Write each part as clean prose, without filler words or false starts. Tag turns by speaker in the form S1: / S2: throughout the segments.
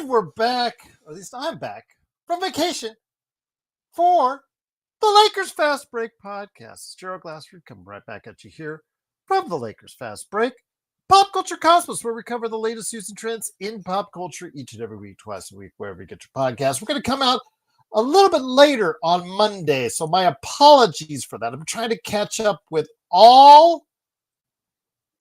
S1: And we're back, or at least I'm back, from vacation for the Lakers Fast Break podcast. It's Gerald Glassford coming right back at you here from the Lakers Fast Break. Pop Culture Cosmos, where we cover the latest news and trends in pop culture each and every week, twice a week, wherever you get your podcast. We're going to come out a little bit later on Monday, so my apologies for that. I'm trying to catch up with all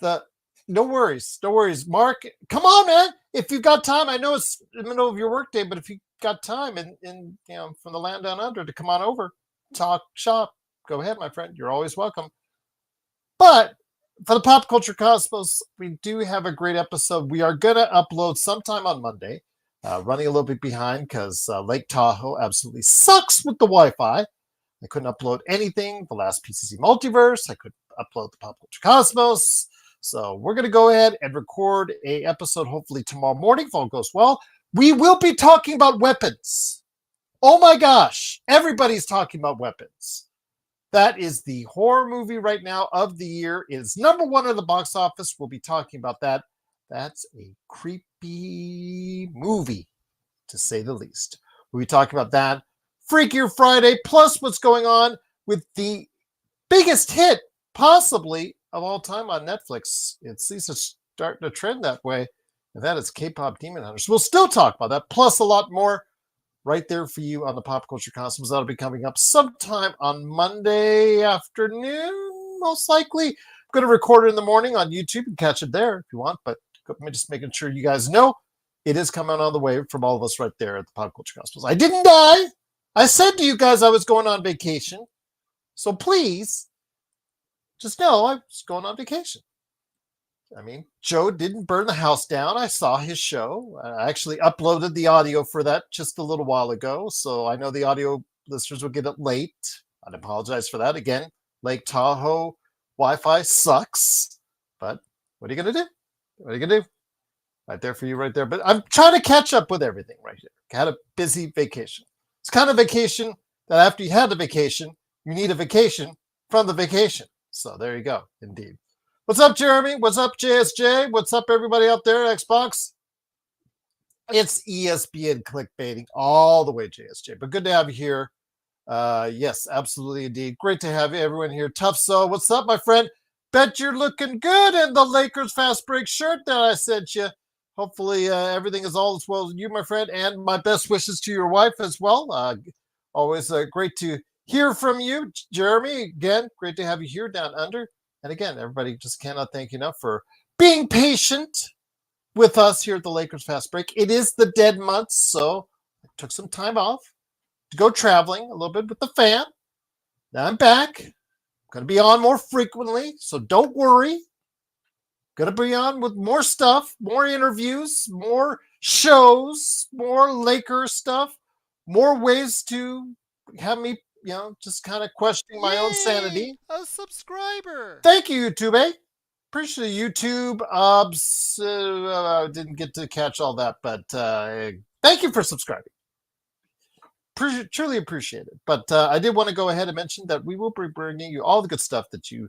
S1: the... No worries. Mark, come on, man. If you've got time, I know it's in the middle of your workday, but if you've got time and from the land down under to come on over, talk shop, go ahead, my friend. You're always welcome. But for the Pop Culture Cosmos, we do have a great episode. We are going to upload sometime on Monday, running a little bit behind because Lake Tahoe absolutely sucks with the Wi-Fi. I couldn't upload anything. The last PCC Multiverse. I couldn't upload the Pop Culture Cosmos. So we're going to go ahead and record a episode hopefully tomorrow morning if all goes well. We will be talking about weapons. Oh my gosh. Everybody's talking about weapons. That is the horror movie right now of the year. It is number one at the box office. We'll be talking about that. That's a creepy movie, to say the least. We'll be talking about that. Freakier Friday, plus what's going on with the biggest hit, possibly, of all time on Netflix. It's at least starting to trend that way, and that is K-Pop Demon Hunters. We'll still talk about that, plus a lot more right there for you on the Pop Culture Cosmos. That'll be coming up sometime on Monday afternoon, most likely. I'm going to record it in the morning on YouTube and catch it there if you want, but I'm just making sure you guys know it is coming on the way from all of us right there at the Pop Culture Cosmos. I didn't die. I said to you guys I was going on vacation, so please just know I was going on vacation. I mean, Joe didn't burn the house down. I saw his show. I actually uploaded the audio for that just a little while ago, so I know the audio listeners will get it late. I apologize for that. Again, Lake Tahoe Wi-Fi sucks, but what are you going to do? What are you going to do? Right there for you right there. But I'm trying to catch up with everything right here. Had a busy vacation. It's kind of vacation that after you had the vacation, you need a vacation from the vacation. So there you go, indeed. What's up, Jeremy? What's up, JSJ? What's up, everybody out there at Xbox? It's ESPN clickbaiting all the way, JSJ. But good to have you here. Yes, absolutely, indeed. Great to have everyone here. Tough So, what's up, my friend? Bet you're looking good in the Lakers Fast Break shirt that I sent you. Hopefully, everything is all as well as you, my friend. And my best wishes to your wife as well. Always great to hear from you, Jeremy. Again, great to have you here down under. And again, everybody just cannot thank you enough for being patient with us here at the Lakers Fast Break. It is the dead month, so I took some time off to go traveling a little bit with the fam. Now I'm back. I'm going to be on more frequently, so don't worry. Going to be on with more stuff, more interviews, more shows, more Lakers stuff, more ways to have me just kind of questioning my own sanity.
S2: A subscriber.
S1: Thank you, YouTube. Appreciate YouTube. Didn't get to catch all that, but thank you for subscribing. Truly appreciate it. But I did want to go ahead and mention that we will be bringing you all the good stuff that you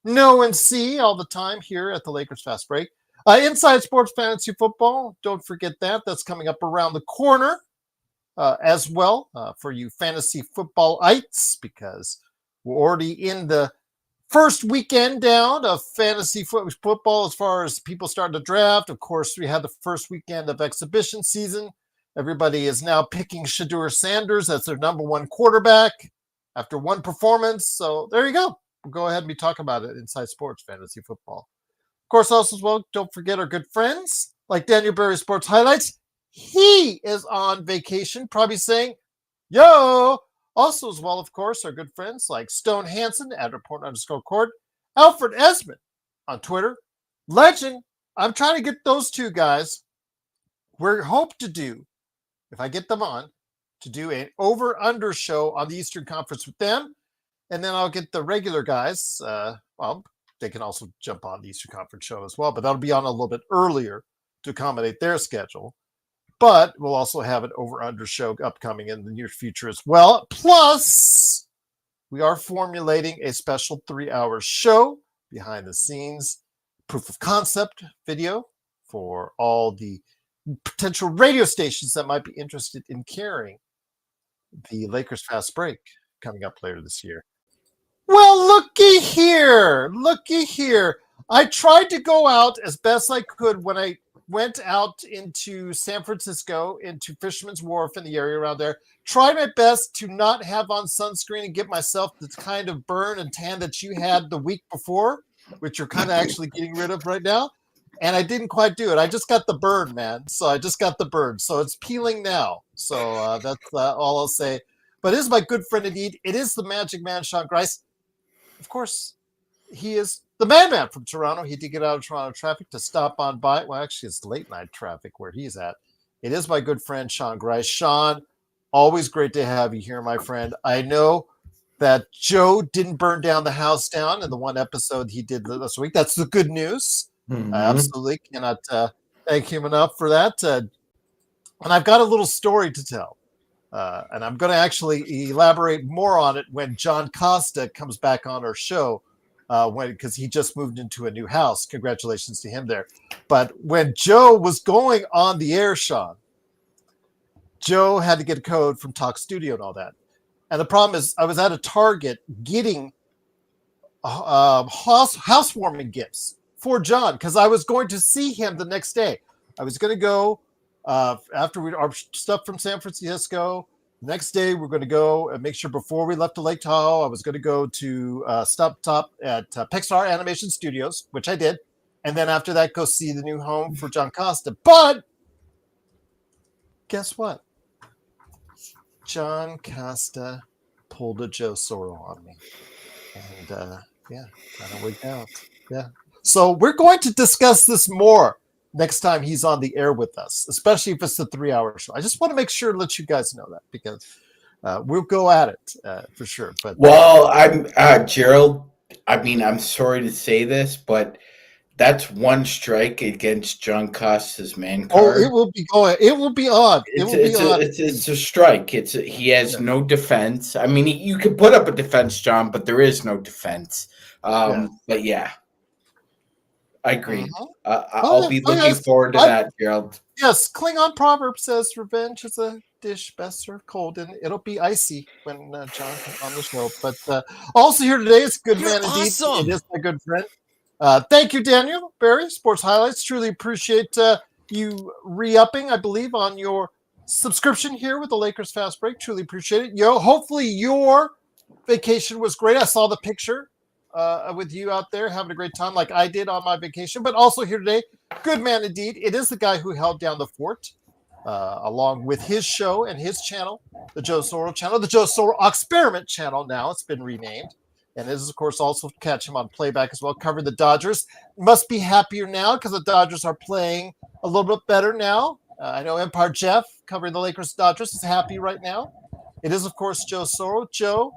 S1: know and see all the time here at the Lakers Fast Break. Inside Sports Fantasy Football. Don't forget that. That's coming up around the corner. As well for you fantasy footballites, because we're already in the first weekend down of fantasy football as far as people starting to draft. Of course, we had the first weekend of exhibition season. Everybody is now picking Shadur Sanders as their number one quarterback after one performance. So there you go. We'll go ahead and be talking about it inside Sports Fantasy Football. Of course, also as well, don't forget our good friends like Daniel Berry Sports Highlights. He is on vacation, probably saying, yo. Also, as well, of course, our good friends like Stone Hansen at report_court, Alfred Esmond on Twitter, Legend. I'm trying to get those two guys. We hope to do, if I get them on, to do an over-under show on the Eastern Conference with them. And then I'll get the regular guys. They can also jump on the Eastern Conference show as well, but that'll be on a little bit earlier to accommodate their schedule. But we'll also have an over-under show upcoming in the near future as well. Plus, we are formulating a special 3-hour show behind the scenes proof of concept video for all the potential radio stations that might be interested in carrying the Lakers Fast Break coming up later this year. Well, looky here. Looky here. I tried to go out as best I could when I went out into San Francisco, into Fisherman's Wharf in the area around there. Tried my best to not have on sunscreen and get myself the kind of burn and tan that you had the week before, which you're kind of actually getting rid of right now. And I didn't quite do it. I just got the burn, man. So I just got the burn. So it's peeling now. So that's all I'll say. But it is my good friend indeed. It is the Magic Man, Sean Grice. Of course, he is the man from Toronto. He did get out of Toronto traffic to stop on by. Well, actually, it's late night traffic where he's at. It is my good friend, Sean Grice. Sean, always great to have you here, my friend. I know that Joe didn't burn down the house down in the one episode he did this week. That's the good news.
S2: Mm-hmm.
S1: I absolutely cannot thank him enough for that. And I've got a little story to tell. And I'm going to actually elaborate more on it when John Costa comes back on our show, because he just moved into a new house. Congratulations to him there. But when Joe was going on the air, Sean, Joe had to get a code from Talk Studio and all that. And the problem is I was at a Target getting housewarming gifts for John because I was going to see him the next day. I was going to go after our stuff from San Francisco. The next day, we're going to go and make sure before we left to Lake Tahoe, I was going to go to stop at Pixar Animation Studios, which I did. And then after that, go see the new home for John Costa. But guess what? John Costa pulled a Joe Soro on me. And kind of wigged out. Yeah. So we're going to discuss this more next time he's on the air with us, especially if it's a 3-hour show. I just want to make sure to let you guys know that because we'll go at it for sure. But
S2: I'm Gerald. I mean, I'm sorry to say this, but that's one strike against John Costa's man card.
S1: Oh, it will be going. It will be on.
S2: It's a strike. He has no defense. I mean, you could put up a defense, John, but there is no defense. But yeah. I agree. I'll be looking forward to that, Gerald.
S1: Yes, Klingon proverb says revenge is a dish best served cold, and it'll be icy when John on the show. But also here today is good man indeed.
S3: Awesome.
S1: It is my good friend. Thank you, Daniel Barry, Sports Highlights. Truly appreciate you re-upping, I believe, on your subscription here with the Lakers Fast Break. Truly appreciate it. Hopefully your vacation was great. I saw the picture with you out there having a great time like I did on my vacation. But also here today, good man indeed. It is the guy who held down the fort along with his show and his channel, the Joe Soro channel, the Joe Soro Experiment channel. Now it's been renamed. And this is, of course, also catch him on playback as well, covering the Dodgers. Must be happier now because the Dodgers are playing a little bit better now. I know Empire Jeff, covering the Lakers Dodgers, is happy right now. It is, of course, Joe Soro. Joe,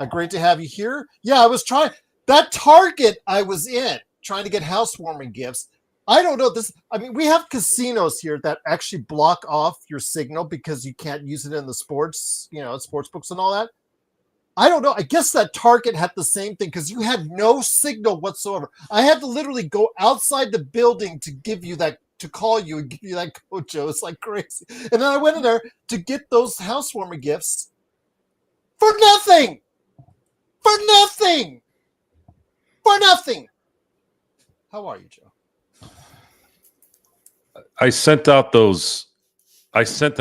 S1: great to have you here. Yeah, I was trying. That Target I was in, trying to get housewarming gifts. I don't know this. I mean, we have casinos here that actually block off your signal because you can't use it in the sports, sports books and all that. I don't know. I guess that Target had the same thing because you had no signal whatsoever. I had to literally go outside the building to give you that, to call you and give you that code, Joe. It's like crazy. And then I went in there to get those housewarming gifts for nothing. For nothing. For nothing. How are you, Joe?
S4: I sent it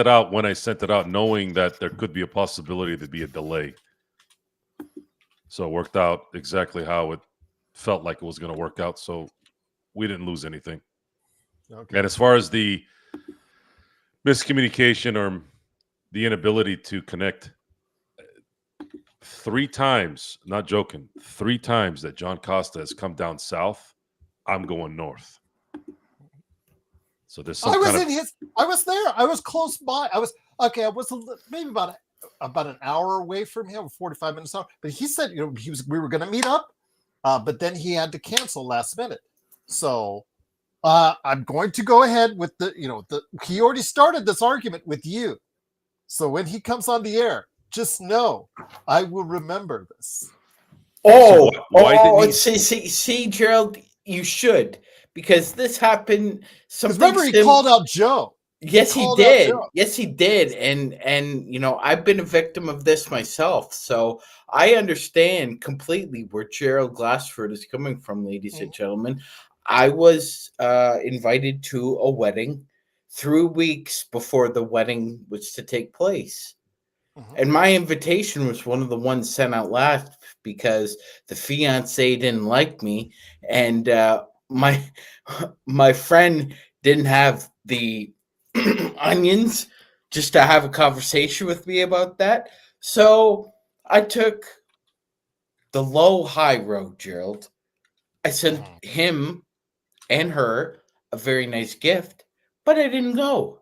S4: out when I sent it out, knowing that there could be a possibility there'd be a delay. So it worked out exactly how it felt like it was going to work out. So we didn't lose anything. Okay. And as far as the miscommunication or the inability to connect, 3 times, not joking, 3 times that John Costa has come down south, I'm going north. So there's some
S1: I was there. I was close by. I was maybe about an hour away from him, 45 minutes out. But he said, we were going to meet up, but then he had to cancel last minute. So I'm going to go ahead with he already started this argument with you. So when he comes on the air, just know I will remember this.
S2: See, Gerald, you should, because this happened.
S1: Remember, he called out Joe.
S2: Yes, he
S1: called out
S2: did.
S1: Gerald.
S2: Yes, he did. And you know, I've been a victim of this myself. So I understand completely where Gerald Glassford is coming from, ladies and gentlemen. I was invited to a wedding 3 weeks before the wedding was to take place. And my invitation was one of the ones sent out last because the fiance didn't like me, and my my friend didn't have the onions just to have a conversation with me about that. So I took the low high road, Gerald. I sent him and her a very nice gift, but I didn't go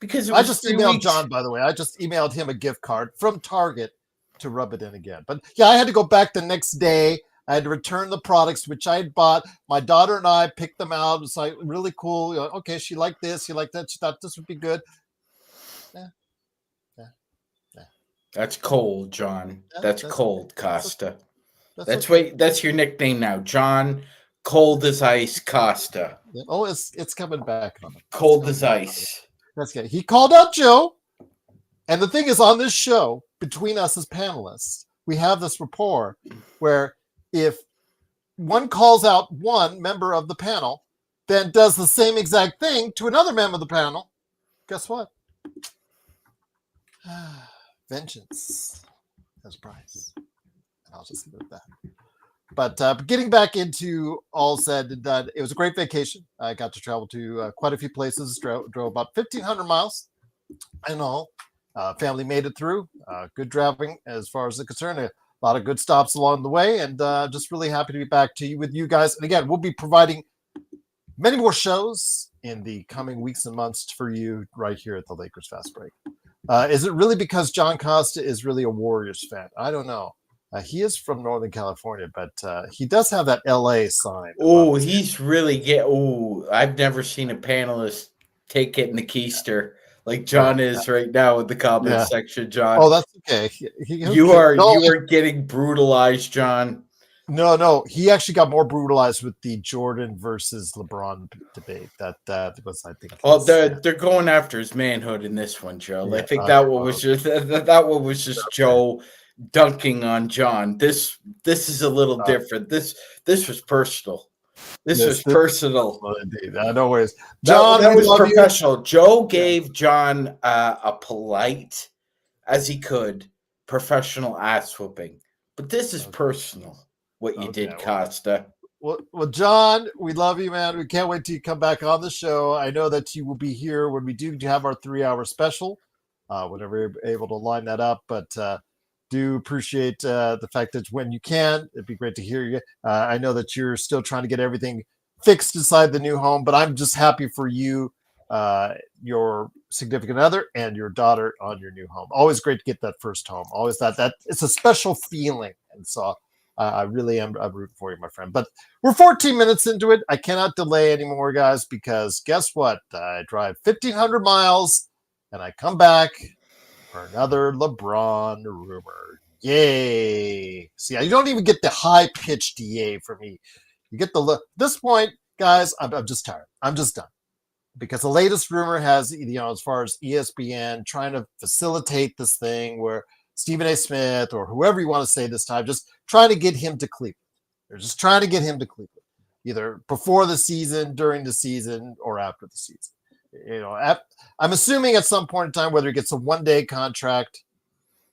S2: because it
S1: I
S2: was
S1: just
S2: 3
S1: emailed
S2: weeks.
S1: John, by the way. I just emailed him a gift card from Target to rub it in again. But yeah, I had to go back the next day. I had to return the products which I had bought. My daughter and I picked them out. It was like really cool. You know, okay, she liked this. She liked that. She thought this would be good. Yeah, yeah, yeah.
S2: That's cold, John.
S1: Yeah,
S2: That's cold,
S1: okay.
S2: Costa.
S1: That's
S2: What.
S1: okay.
S2: That's your nickname now, John. Cold as ice, Costa.
S1: Yeah. Oh, it's coming back on him.
S2: Cold as ice.
S1: That's good. He called out Joe. And the thing is, on this show, between us as panelists, we have this rapport where if one calls out one member of the panel, then does the same exact thing to another member of the panel, guess what? Vengeance has a price. And I'll just leave it at that. But getting back into all said and done, it was a great vacation. I got to travel to quite a few places, drove about 1,500 miles and all. Family made it through. Good driving as far as it's concerned. A lot of good stops along the way, and just really happy to be back with you guys. And again, we'll be providing many more shows in the coming weeks and months for you right here at the Lakers Fast Break. Is it really because John Costa is really a Warriors fan? I don't know. He is from Northern California, but he does have that LA sign.
S2: Oh, he's really I've never seen a panelist take it in the keister like John is right now in the comment section, John.
S1: Oh, that's okay.
S2: You are getting brutalized, John.
S1: No. He actually got more brutalized with the Jordan versus LeBron debate. That was, I think.
S2: Oh, they're going after his manhood in this one, Joe. Yeah, I think that one was just that one was just Joe dunking on John. This is a little different. This was personal. This was personal.
S1: Indeed. No worries.
S2: John, that was professional. You. Joe gave John a polite, as he could, professional ass whooping. But this is personal, what you did, Costa.
S1: Well, John, we love you, man. We can't wait till you come back on the show. I know that you will be here when we do have our 3-hour special, whenever you're able to line that up. But do appreciate the fact that when you can, it'd be great to hear you. I know that you're still trying to get everything fixed inside the new home, but I'm just happy for you, your significant other, and your daughter on your new home. Always great to get that first home. Always that it's a special feeling, and so I really am rooting for you, my friend. But we're 14 minutes into it. I cannot delay anymore, guys, because guess what? I drive 1,500 miles, and I come back for another LeBron rumor. Yay. See, you don't even get the high-pitched yay from me. You get at this point, guys, I'm just tired. I'm just done. Because the latest rumor has, as far as ESPN trying to facilitate this thing where Stephen A. Smith or whoever you want to say this time, just trying to get him to Cleveland. They're just trying to get him to Cleveland, either before the season, during the season, or after the season. I'm assuming at some point in time, whether he gets a one-day contract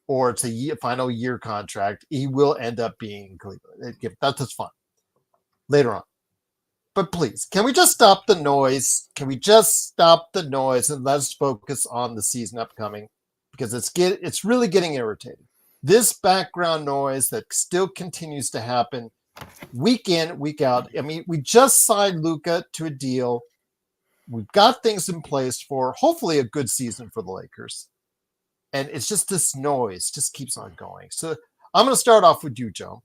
S1: or it's a final year contract, he will end up being in Cleveland. That's just fun. Later on. But please, can we just stop the noise? Can we just stop the noise and let's focus on the season upcoming? Because it's really getting irritating. This background noise that still continues to happen week in, week out. I mean, we just signed Luka to a deal. We've got things in place for hopefully a good season for the Lakers. And it's just this noise just keeps on going. So I'm going to start off with you, Joe.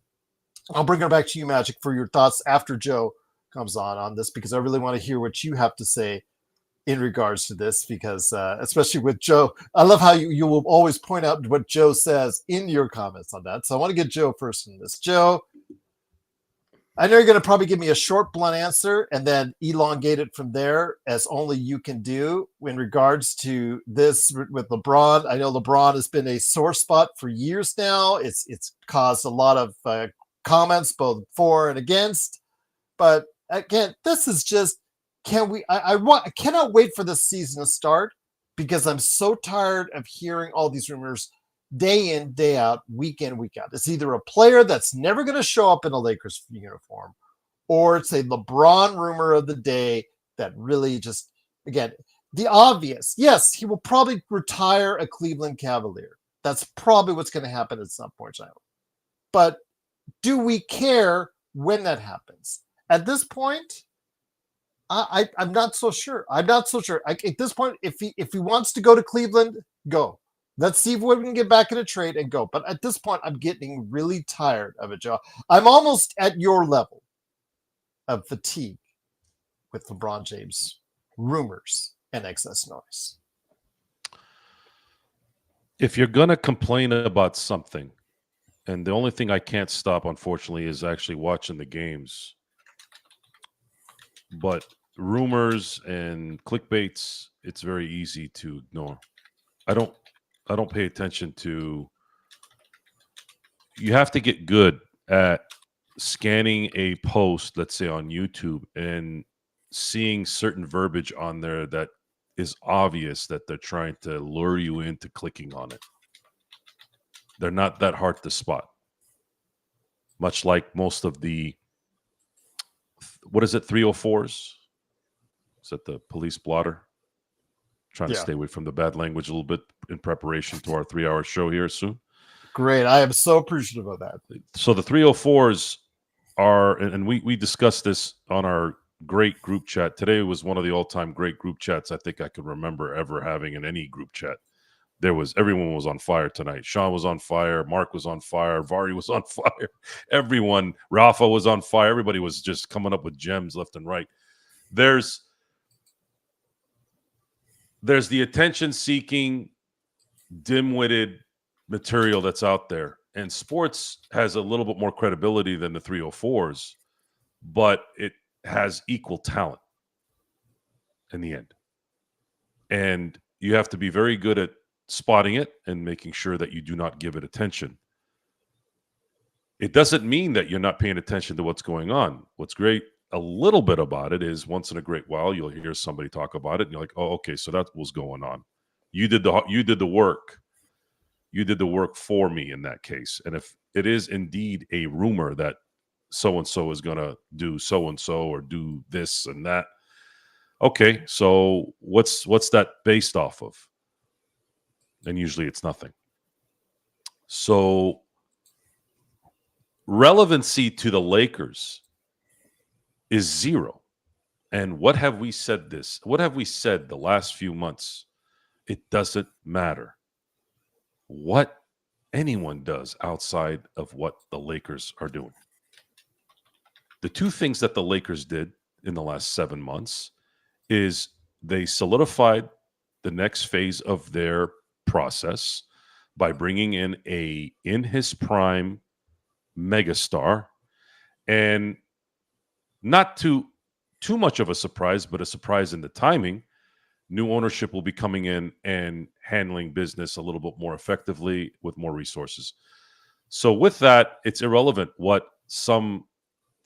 S1: I'll bring it back to you, Magic, for your thoughts after Joe comes on this, because I really want to hear what you have to say in regards to this, because especially with Joe, I love how you will always point out what Joe says in your comments on that. So I want to get Joe first in this. Joe, I know you're going to probably give me a short, blunt answer and then elongate it from there, as only you can do in regards to this with LeBron. I know LeBron has been a sore spot for years now. It's caused a lot of comments, both for and against. But again, this is just, I cannot wait for this season to start, because I'm so tired of hearing all these rumors day in, day out, week in, week out. It's either a player that's never going to show up in a Lakers uniform, or it's a LeBron rumor of the day that really just, again, the obvious. Yes, he will probably retire a Cleveland Cavalier. That's probably what's going to happen at some point. But do we care when that happens? At this point, I'm not so sure. I'm not so sure. At this point, if he wants to go to Cleveland, go. Let's see if we can get back in a trade and go. But at this point, I'm getting really tired of it, Joe. I'm almost at your level of fatigue with LeBron James rumors and excess noise.
S4: If you're going to complain about something, and the only thing I can't stop, unfortunately, is actually watching the games, but rumors and clickbaits, it's very easy to ignore. I don't pay attention to. You have to get good at scanning a post, let's say on YouTube, and seeing certain verbiage on there that is obvious that they're trying to lure you into clicking on it. They're not that hard to spot. Much like most of the, what is it, 304s? Is that the police blotter? Trying to stay away from the bad language a little bit in preparation to our 3-hour show here soon.
S1: Great. I am so appreciative of that.
S4: So the 304s are, and we discussed this on our great group chat. Today was one of the all-time great group chats I think I could remember ever having in any group chat. Everyone was on fire tonight. Sean was on fire. Mark was on fire. Vari was on fire. Everyone, Rafa was on fire. Everybody was just coming up with gems left and right. There's the attention-seeking, dim-witted material that's out there. And sports has a little bit more credibility than the 304s, but it has equal talent in the end. And you have to be very good at spotting it and making sure that you do not give it attention. It doesn't mean that you're not paying attention to what's going on. What's great a little bit about it is once in a great while you'll hear somebody talk about it and you're like, oh, okay, so that's what's going on. You did the work. You did the work for me in that case. And if it is indeed a rumor that so-and-so is going to do so-and-so or do this and that, okay, so what's that based off of? And usually it's nothing. So relevancy to the Lakers is zero. And what have we said the last few months? It doesn't matter what anyone does outside of what the Lakers are doing. The two things that the Lakers did in the last 7 months is they solidified the next phase of their process by bringing in his prime megastar, and not too much of a surprise, but a surprise in the timing. New ownership will be coming in and handling business a little bit more effectively with more resources. So with that, it's irrelevant what some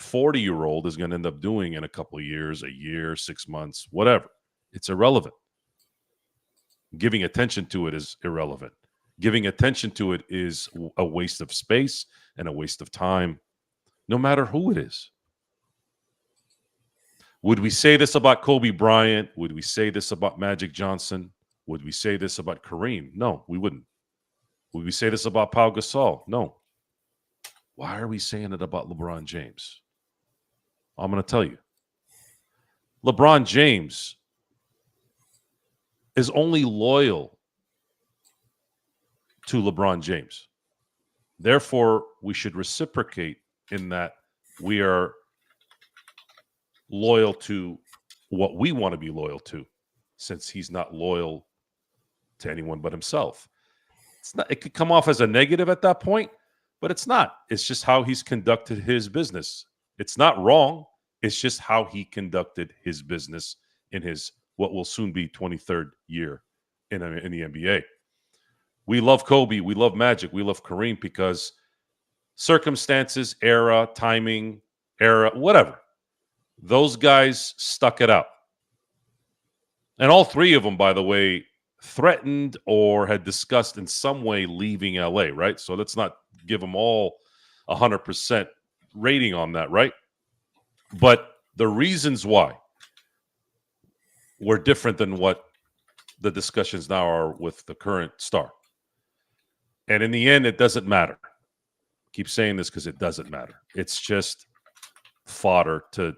S4: 40-year-old is going to end up doing in a couple of years, a year, 6 months, whatever. It's irrelevant. Giving attention to it is irrelevant. Giving attention to it is a waste of space and a waste of time, no matter who it is. Would we say this about Kobe Bryant? Would we say this about Magic Johnson? Would we say this about Kareem? No, we wouldn't. Would we say this about Pau Gasol? No. Why are we saying it about LeBron James? I'm going to tell you. LeBron James is only loyal to LeBron James. Therefore, we should reciprocate in that we are loyal to what we want to be loyal to, since he's not loyal to anyone but himself. It's not. It could come off as a negative at that point, but it's not. It's just how he's conducted his business. It's not wrong. It's just how he conducted his business in his what will soon be 23rd year in the NBA. We love Kobe. We love Magic. We love Kareem because circumstances, era, timing, whatever. Those guys stuck it out. And all three of them, by the way, threatened or had discussed in some way leaving LA, right? So let's not give them all 100% rating on that, right? But the reasons why were different than what the discussions now are with the current star. And in the end, it doesn't matter. I keep saying this because it doesn't matter. It's just fodder to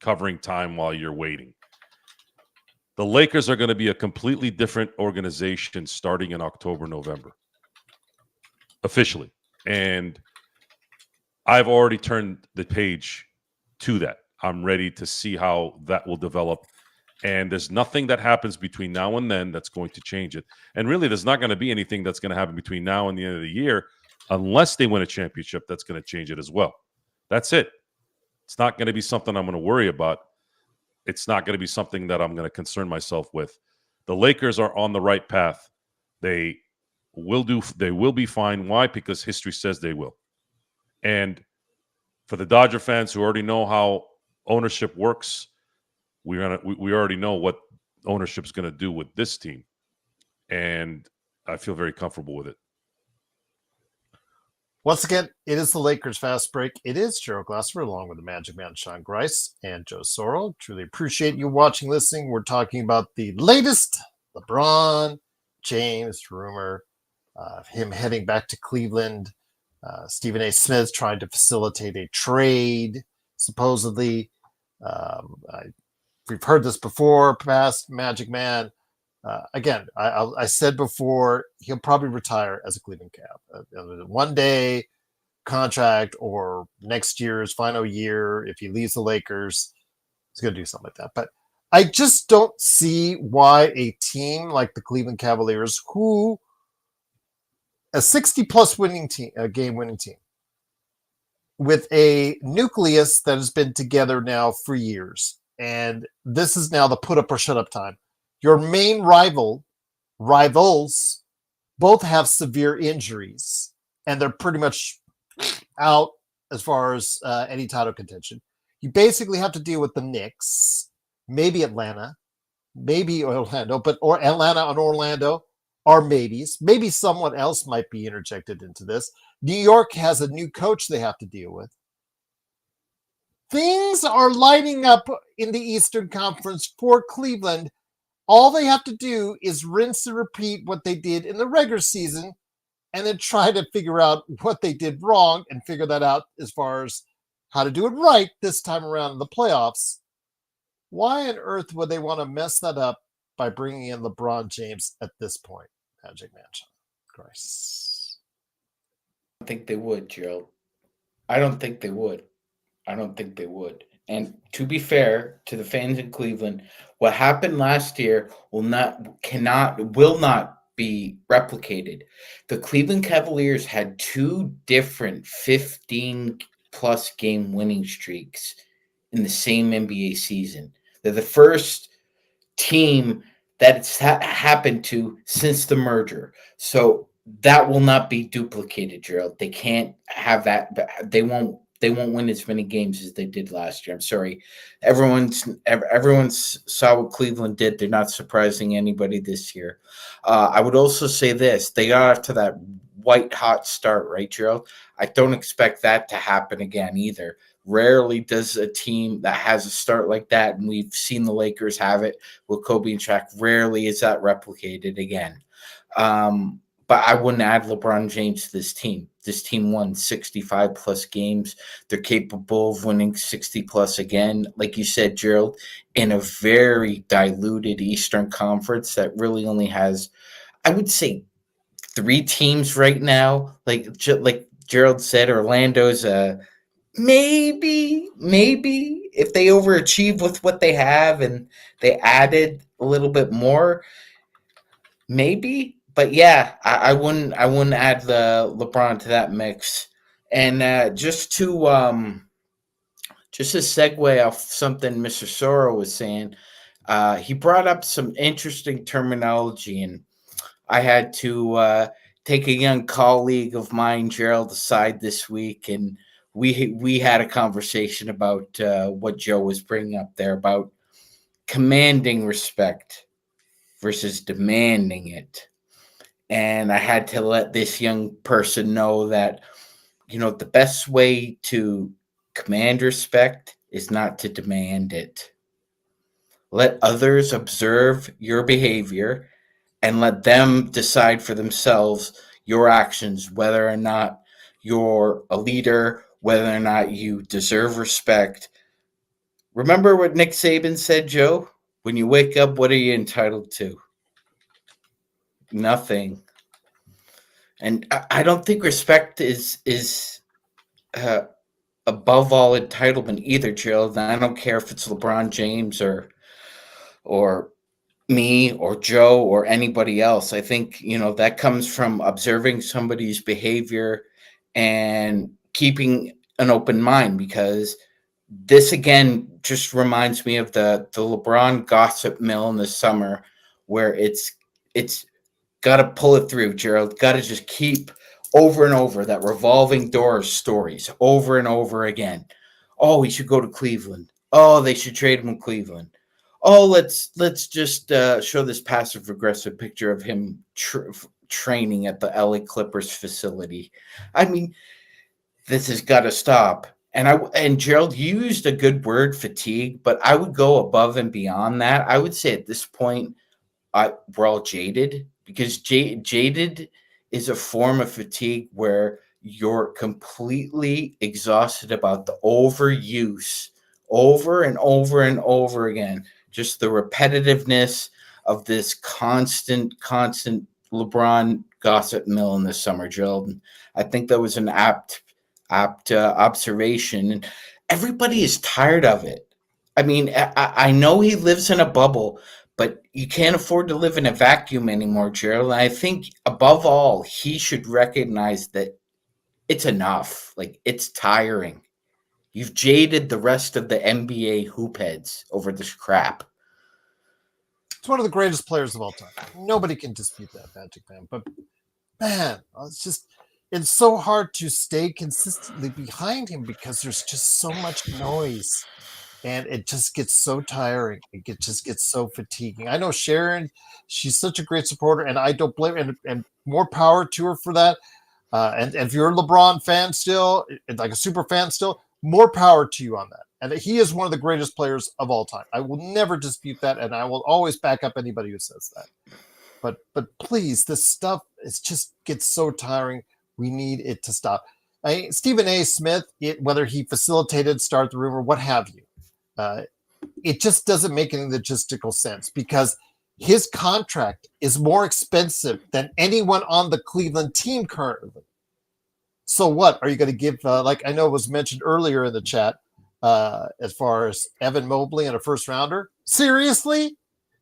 S4: covering time while you're waiting. The Lakers are going to be a completely different organization starting in October, November, officially. And I've already turned the page to that. I'm ready to see how that will develop. And there's nothing that happens between now and then that's going to change it. And really, there's not going to be anything that's going to happen between now and the end of the year unless they win a championship that's going to change it as well. That's it. It's not going to be something I'm going to worry about. It's not going to be something that I'm going to concern myself with. The Lakers are on the right path. They will be fine. Why? Because history says they will. And for the Dodger fans who already know how ownership works, we already know what ownership is going to do with this team. And I feel very comfortable with it.
S1: Once again, it is the Lakers Fast Break. It is Gerald Glassford along with the Magic Man, Sean Grice, and Joe Sorrell. Truly appreciate you watching, listening. We're talking about the latest LeBron James rumor of him heading back to Cleveland. Stephen A. Smith trying to facilitate a trade, supposedly. We've heard this before, past Magic Man. Again, I said before, he'll probably retire as a Cleveland Cap. One day contract or next year's final year, if he leaves the Lakers, he's going to do something like that. But I just don't see why a team like the Cleveland Cavaliers, who a 60-plus winning team, a game-winning team, with a nucleus that has been together now for years, and this is now the put up or shut up time. Your main rivals, both have severe injuries, and they're pretty much out as far as any title contention. You basically have to deal with the Knicks, maybe Atlanta, maybe Orlando, or Atlanta and Orlando are maybes. Maybe someone else might be interjected into this. New York has a new coach they have to deal with. Things are lining up in the Eastern Conference for Cleveland. All they have to do is rinse and repeat what they did in the regular season and then try to figure out what they did wrong and figure that out as far as how to do it right this time around in the playoffs. Why on earth would they want to mess that up by bringing in LeBron James at this point, Magic Mansion? Christ.
S2: I don't think they would, Gerald. I don't think they would. And to be fair to the fans in Cleveland, what happened last year will not be replicated. The Cleveland Cavaliers had two different 15-plus game winning streaks in the same NBA season. They're the first team that it's happened to since the merger. So that will not be duplicated, Gerald. They can't have that. They won't win as many games as they did last year. I'm sorry. Everyone's saw what Cleveland did. They're not surprising anybody this year. I would also say this. They got off to that white hot start, right, Gerald? I don't expect that to happen again either. Rarely does a team that has a start like that, and we've seen the Lakers have it with Kobe and Shaq, rarely is that replicated again. But I wouldn't add LeBron James to this team. This team won 65-plus games. They're capable of winning 60-plus again, like you said, Gerald, in a very diluted Eastern Conference that really only has, I would say, 3 teams right now. Like Gerald said, Orlando's maybe if they overachieve with what they have and they added a little bit more, maybe. But yeah, I wouldn't add the LeBron to that mix. And just to segue off something Mr. Soro was saying, he brought up some interesting terminology, and I had to take a young colleague of mine, Gerald, aside this week, and we had a conversation about what Joe was bringing up there about commanding respect versus demanding it. And I had to let this young person know that, the best way to command respect is not to demand it. Let others observe your behavior and let them decide for themselves your actions, whether or not you're a leader, whether or not you deserve respect. Remember what Nick Saban said, Joe? When you wake up, what are you entitled to? Nothing. And I don't think respect is above all entitlement either, Gerald. I don't care if it's LeBron James or me or Joe or anybody else. I think, that comes from observing somebody's behavior and keeping an open mind, because this again just reminds me of the LeBron gossip mill in the summer, where it's got to pull it through, Gerald. Got to just keep over and over that revolving door of stories over and over again. Oh, he should go to Cleveland. Oh, they should trade him in Cleveland. Oh, let's just show this passive aggressive picture of him training at the LA Clippers facility. I mean, this has got to stop. And Gerald, you used a good word, fatigue, but I would go above and beyond that. I would say at this point, we're all jaded, because jaded is a form of fatigue where you're completely exhausted about the overuse over and over and over again. Just the repetitiveness of this constant LeBron gossip mill in the summer, Gerald. I think that was an apt observation. And everybody is tired of it. I mean, I know he lives in a bubble, but you can't afford to live in a vacuum anymore, Gerald. And I think above all, he should recognize that it's enough. Like, it's tiring. You've jaded the rest of the NBA hoop heads over this crap.
S1: It's one of the greatest players of all time. Nobody can dispute that, Magic Man. But man, it's so hard to stay consistently behind him because there's just so much noise. And it just gets so tiring. It just gets so fatiguing. I know Sharon, she's such a great supporter, and I don't blame her, and more power to her for that. And if you're a LeBron fan still, like a super fan still, more power to you on that. And he is one of the greatest players of all time. I will never dispute that, and I will always back up anybody who says that. But please, this stuff, it just gets so tiring. We need it to stop. Stephen A. Smith, whether he facilitated, started the rumor, what have you, it just doesn't make any logistical sense, because his contract is more expensive than anyone on the Cleveland team currently. So what are you going to give? Like I know it was mentioned earlier in the chat, as far as Evan Mobley and a first rounder. Seriously,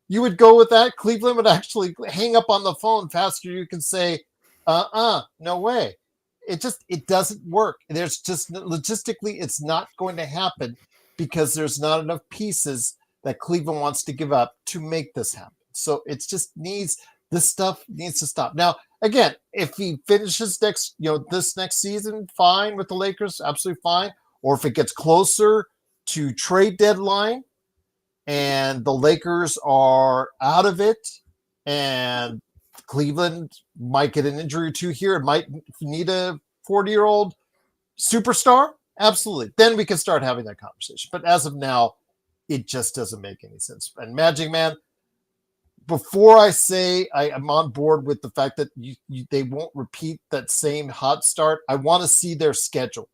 S1: you would go with that? Cleveland would actually hang up on the phone faster. You can say, no way. It doesn't work. There's just logistically, it's not going to happen, because there's not enough pieces that Cleveland wants to give up to make this happen. So this stuff needs to stop. Now, again, if he finishes this next season, fine with the Lakers, absolutely fine. Or if it gets closer to trade deadline and the Lakers are out of it and Cleveland might get an injury or two here, it might need a 40-year-old superstar, absolutely. Then we can start having that conversation. But as of now, it just doesn't make any sense. And Magic Man, before I say I am on board with the fact that they won't repeat that same hot start, I want to see their schedule.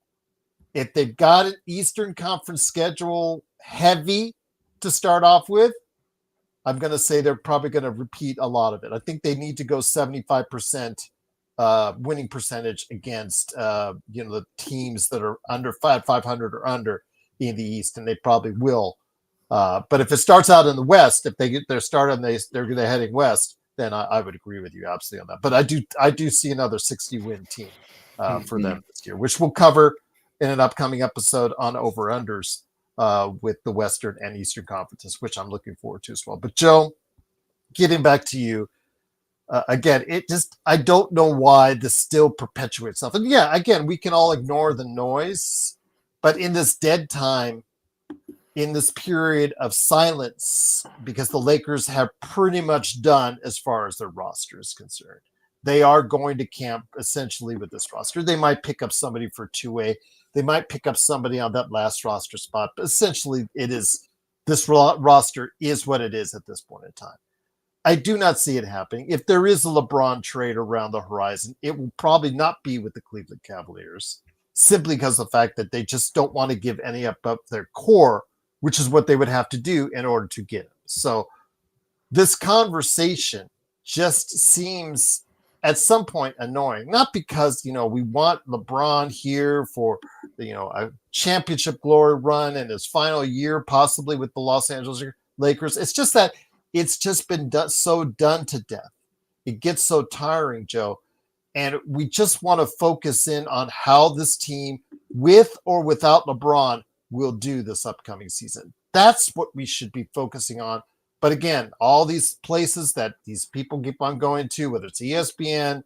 S1: If they've got an Eastern Conference schedule heavy to start off with, I'm going to say they're probably going to repeat a lot of it. I think they need to go 75% winning percentage against the teams that are under 500 or under in the East, and they probably will. But if it starts out in the West, if they get their start and they're heading west, then I would agree with you absolutely on that. But I do see another 60-win team for them this year, which we'll cover in an upcoming episode on over-unders with the Western and Eastern conferences, which I'm looking forward to as well. But Joe, getting back to you, again, I don't know why this still perpetuates itself. And yeah, again, we can all ignore the noise, but in this dead time, in this period of silence, because the Lakers have pretty much done as far as their roster is concerned. They are going to camp essentially with this roster. They might pick up somebody for 2A. They might pick up somebody on that last roster spot, but essentially this roster is what it is at this point in time. I do not see it happening. If there is a LeBron trade around the horizon, it will probably not be with the Cleveland Cavaliers, simply because of the fact that they just don't want to give any up their core, which is what they would have to do in order to get him. So this conversation just seems at some point annoying, not because, we want LeBron here for, a championship glory run in his final year, possibly with the Los Angeles Lakers. It's just that it's just been done to death. It gets so tiring, Joe. And we just want to focus in on how this team, with or without LeBron, will do this upcoming season. That's what we should be focusing on. But again, all these places that these people keep on going to, whether it's ESPN,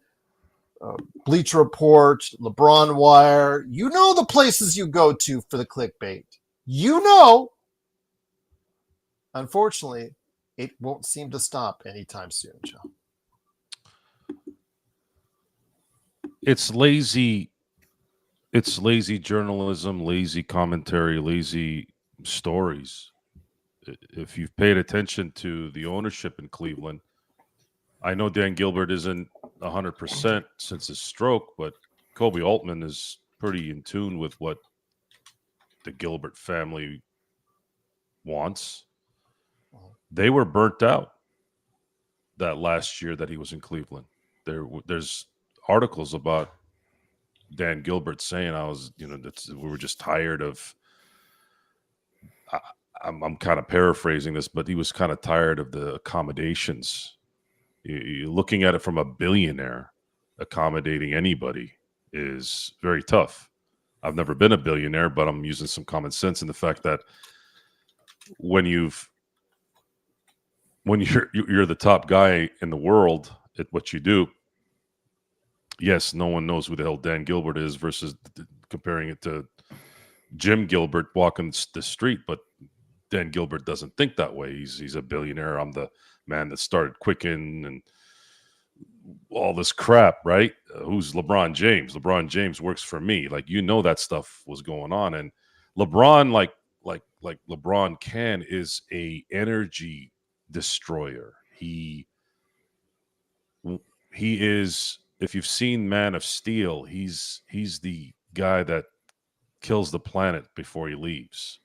S1: Bleacher Report, LeBron Wire, the places you go to for the clickbait. Unfortunately, it won't seem to stop anytime soon, Joe.
S4: It's lazy. It's lazy journalism, lazy commentary, lazy stories. If you've paid attention to the ownership in Cleveland, I know Dan Gilbert isn't 100% since his stroke, but Kobe Altman is pretty in tune with what the Gilbert family wants. They were burnt out that last year that he was in Cleveland. There's articles about Dan Gilbert saying we were just tired of. I'm kind of paraphrasing this, but he was kind of tired of the accommodations. You're looking at it from a billionaire, accommodating anybody is very tough. I've never been a billionaire, but I'm using some common sense in the fact that when you're the top guy in the world at what you do, yes, no one knows who the hell Dan Gilbert is versus comparing it to Jim Gilbert walking the street, but Dan Gilbert doesn't think that way. He's a billionaire. I'm the man that started Quicken and all this crap, right? Who's LeBron James? LeBron James works for me. That stuff was going on. And LeBron, like LeBron is a energy destroyer. He is, if you've seen Man of Steel, he's the guy that kills the planet before he leaves.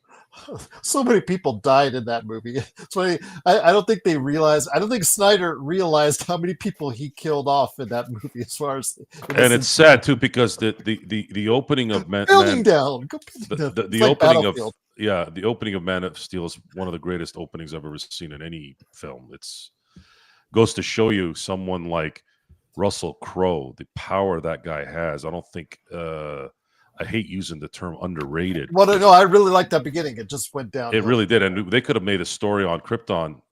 S1: So many people died in that movie. It's funny. I don't think they realized. I don't think Snyder realized how many people he killed off in that movie. As far as
S4: it's sad too, because the opening of the opening of Man of Steel is one of the greatest openings I've ever seen in any film. It's goes to show you someone like Russell Crowe, the power that guy has. I don't think. I hate using the term underrated.
S1: Well, no, I really liked that beginning. It just went down.
S4: It really did, and they could have made a story on Krypton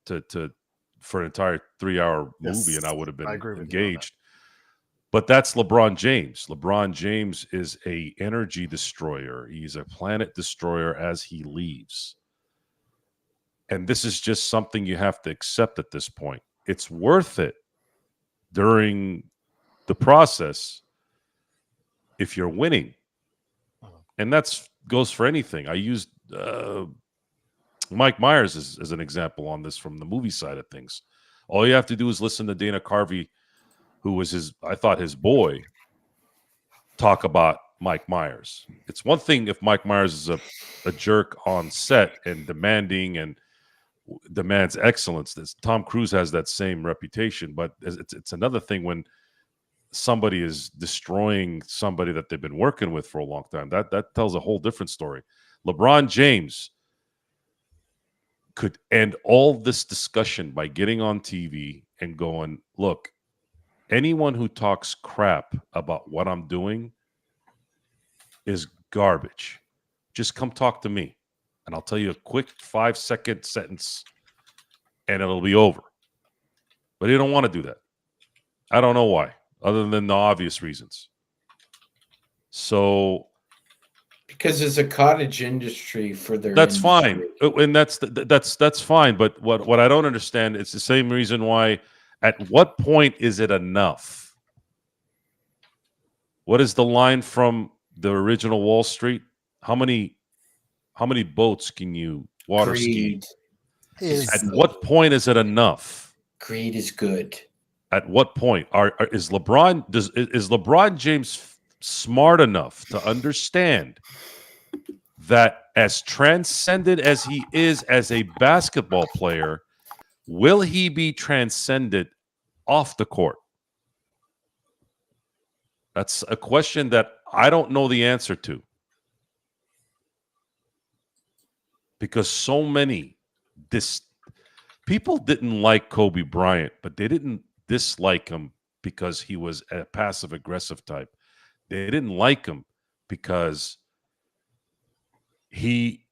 S4: for an entire 3-hour movie, and I would have been engaged. But that's LeBron James. LeBron James is a energy destroyer. He's a planet destroyer as he leaves, and this is just something you have to accept at this point. It's worth it during the process if you're winning. And that goes for anything. I used Mike Myers as an example on this from the movie side of things. All you have to do is listen to Dana Carvey, who was I thought his boy, talk about Mike Myers. It's one thing if Mike Myers is a jerk on set and demanding and demands excellence. Tom Cruise has that same reputation, but it's another thing when somebody is destroying somebody that they've been working with for a long time. That tells a whole different story. LeBron James could end all this discussion by getting on TV and going, look, anyone who talks crap about what I'm doing is garbage. Just come talk to me, and I'll tell you a quick 5-second sentence, and it'll be over. But they don't want to do that. I don't know why, other than the obvious reasons. So,
S2: because it's a cottage industry for their
S4: that's
S2: industry.
S4: fine, and that's fine. But what I don't understand is the same reason why. At what point is it enough? What is the line from the original Wall Street? How many boats can you water ski? At what point is it enough?
S2: Greed is good.
S4: At what point is LeBron James smart enough to understand that as transcendent as he is as a basketball player, will he be transcendent off the court? That's a question that I don't know the answer to. Because so many people didn't like Kobe Bryant, but they didn't dislike him because he was a passive aggressive type. They didn't like him because he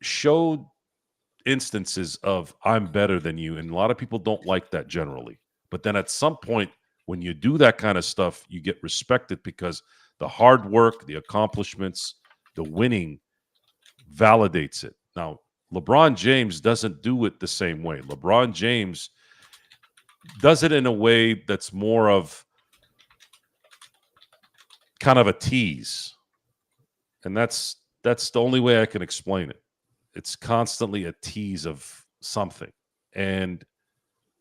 S4: showed instances of I'm better than you, and a lot of people don't like that generally. But then at some point, when you do that kind of stuff, you get respected because the hard work, the accomplishments, the winning validates it. Now, LeBron James doesn't do it the same way. LeBron James does it in a way that's more of kind of a tease. And that's the only way I can explain it. It's constantly a tease of something. And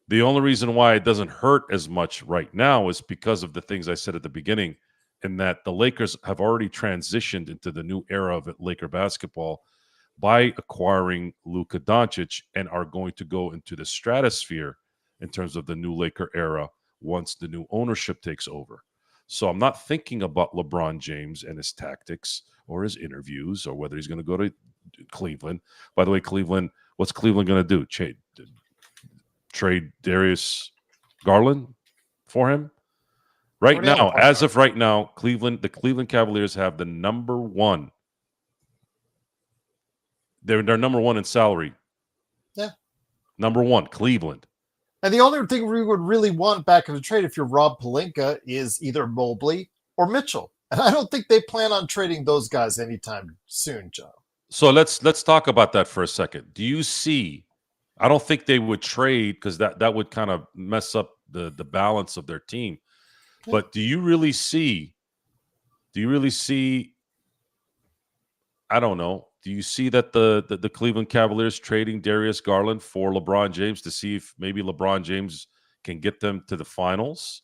S4: the only reason why it doesn't hurt as much right now is because of the things I said at the beginning, in that the Lakers have already transitioned into the new era of Laker basketball by acquiring Luka Doncic and are going to go into the stratosphere in terms of the new Laker era once the new ownership takes over. So I'm not thinking about LeBron James and his tactics or his interviews or whether he's going to go to Cleveland. By the way, Cleveland, what's Cleveland going to do? Trade Darius Garland for him? Right now, as of right now, the Cleveland Cavaliers have the number one. They're number one in salary.
S1: Yeah.
S4: Number one, Cleveland.
S1: And the only thing we would really want back in the trade if you're Rob Pelinka is either Mobley or Mitchell. And I don't think they plan on trading those guys anytime soon, Joe.
S4: So let's talk about that for a second. Do you see, I don't think they would trade because that would kind of mess up the balance of their team. Yeah. But do you really see, I don't know, do you see that the Cleveland Cavaliers trading Darius Garland for LeBron James to see if maybe LeBron James can get them to the finals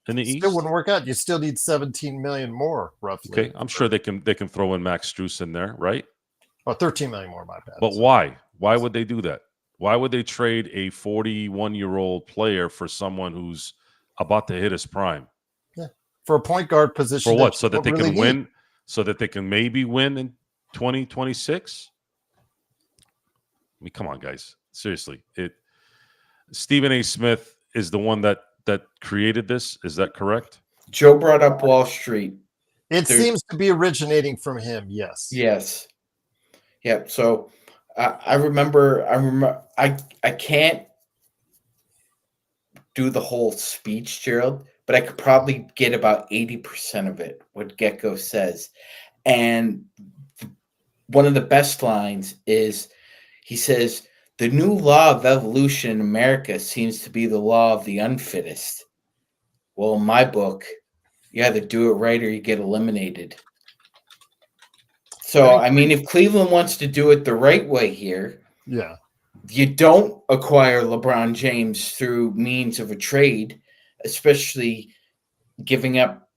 S4: in the East?
S1: Still wouldn't work out. You still need $17 million more, roughly.
S4: Okay, I'm sure they can throw in Max Strus in there, right?
S1: Oh, $13 million more, my bad.
S4: But why? Why would they do that? Why would they trade a 41-year-old player for someone who's about to hit his prime?
S1: Yeah, for a point guard position.
S4: For what? So that they can win? So that they can maybe win in 2026? I mean, come on, guys. Seriously. Stephen A. Smith is the one that created this. Is that correct?
S2: Joe brought up Wall Street.
S1: It seems to be originating from him, yes.
S2: Yes. Yeah. So I remember I can't do the whole speech, Gerald, but I could probably get about 80% of it, what Gecko says. And one of the best lines is he says, the new law of evolution in America seems to be the law of the unfittest. Well, in my book, you either do it right or you get eliminated. So, I mean, if Cleveland wants to do it the right way here,
S1: yeah,
S2: you don't acquire LeBron James through means of a trade, especially giving up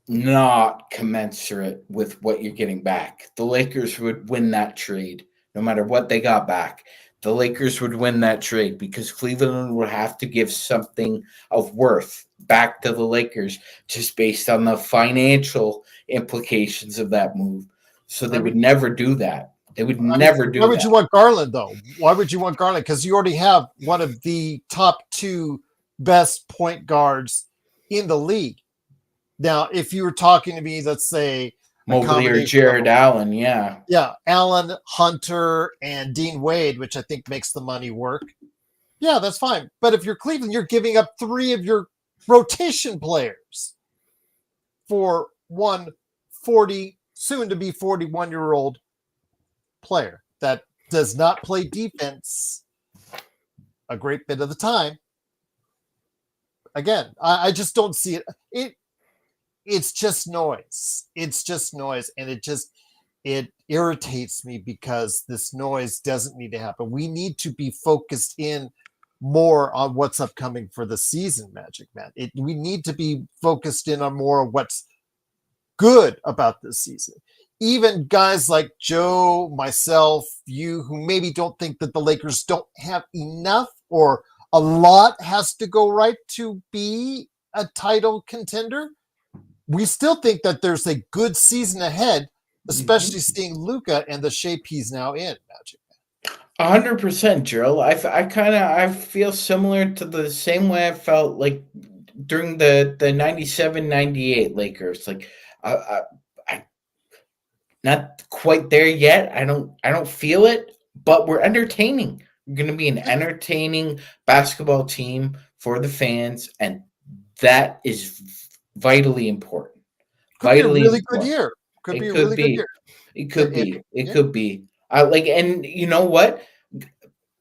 S2: not commensurate with what you're getting back. The Lakers would win that trade no matter what they got back. The Lakers would win that trade because Cleveland would have to give something of worth back to the Lakers just based on the financial implications of that move. So they would never do that. They would never do that.
S1: Why would you want Garland, though? Why would you want Garland? Because you already have one of the top 2 best point guards in the league. Now, if you were talking to me, let's say
S2: Mobley or Jared Allen, yeah.
S1: Yeah, Allen, Hunter, and Dean Wade, which I think makes the money work. Yeah, that's fine. But if you're Cleveland, you're giving up 3 of your rotation players for one 40, soon to be 41-year-old player that does not play defense a great bit of the time. Again, I just don't see it. It's just noise. It's just noise, and it irritates me because this noise doesn't need to happen. We need to be focused in more on what's upcoming for the season, Magic Man. We need to be focused in on more of what's good about this season. Even guys like Joe, myself, you, who maybe don't think that the Lakers don't have enough or a lot has to go right to be a title contender, we still think that there's a good season ahead, especially seeing Luka and the shape he's now in, Magic.
S2: 100%, Gerald. I feel similar to the same way I felt like during the 97-98 Lakers. Like I not quite there yet. I don't feel it, but we're entertaining. We're going to be an entertaining basketball team for the fans, and that is vitally important.
S1: Could be a really good year. Could be a really good year.
S2: It could be. It could be. And you know what?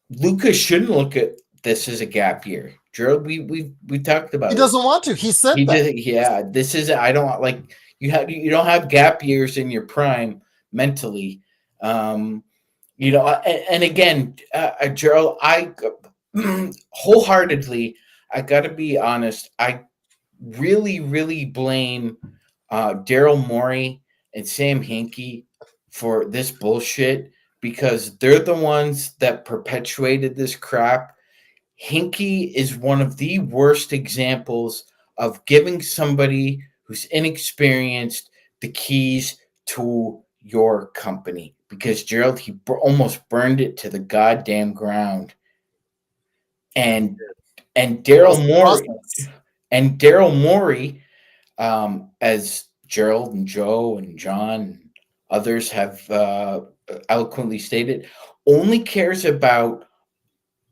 S2: Luka shouldn't look at this as a gap year. Gerald, we talked about.
S1: He doesn't want to. He said that.
S2: Yeah, this is. I don't like. You don't have gap years in your prime mentally. And again, Gerald, I wholeheartedly, I got to be honest. I really, really blame Daryl Morey and Sam Hinkie for this bullshit because they're the ones that perpetuated this crap. Hinkie is one of the worst examples of giving somebody who's inexperienced the keys to your company because Gerald, he almost burned it to the goddamn ground. And Daryl Morey, as Gerald and Joe and John and others have eloquently stated, only cares about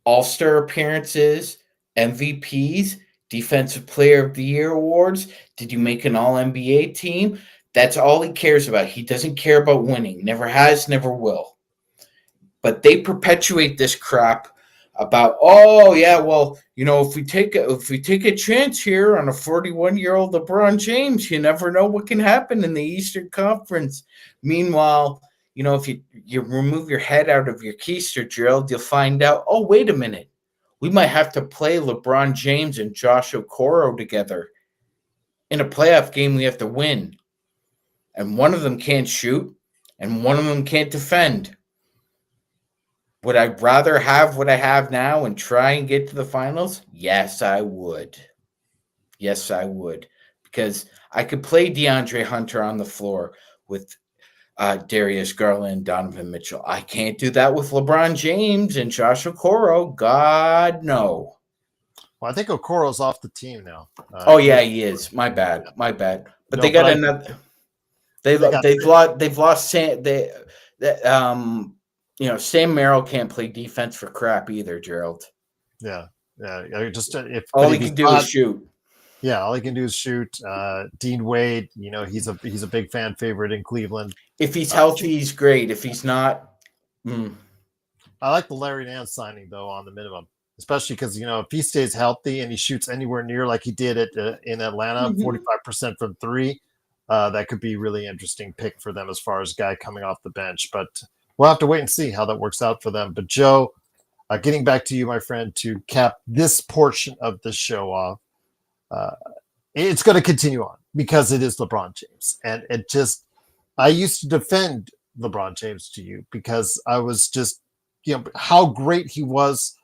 S2: all-star appearances, MVPs, Defensive Player of the Year awards. Did you make an All-NBA team? That's all he cares about. He doesn't care about winning. Never has, never will. But they perpetuate this crap about, if we take a chance here on a 41-year-old LeBron James, you never know what can happen in the Eastern Conference. Meanwhile, if you remove your head out of your keister, Gerald, you'll find out, oh, wait a minute. We might have to play LeBron James and Josh Okoro together. In a playoff game, we have to win. And one of them can't shoot, and one of them can't defend. Would I rather have what I have now and try and get to the finals? Yes, I would. Yes, I would. Because I could play DeAndre Hunter on the floor with Darius Garland, Donovan Mitchell. I can't do that with LeBron James and Josh Okoro. God, no.
S1: Well, I think Okoro's off the team now.
S2: He is. My bad. But they got another. They've lost Sam. Sam Merrill can't play defense for crap either, Gerald.
S1: Yeah.
S2: All he can do is shoot.
S1: Yeah, all he can do is shoot. Dean Wade, he's a big fan favorite in Cleveland.
S2: If he's healthy, he's great. If he's not,
S1: I like the Larry Nance signing though on the minimum, especially because if he stays healthy and he shoots anywhere near like he did in Atlanta, 45% from 3, that could be really interesting pick for them as far as guy coming off the bench. But we'll have to wait and see how that works out for them. But Joe, getting back to you, my friend, to cap this portion of the show off. It's going to continue on because it is LeBron James. And I used to defend LeBron James to you because I was just, how great he was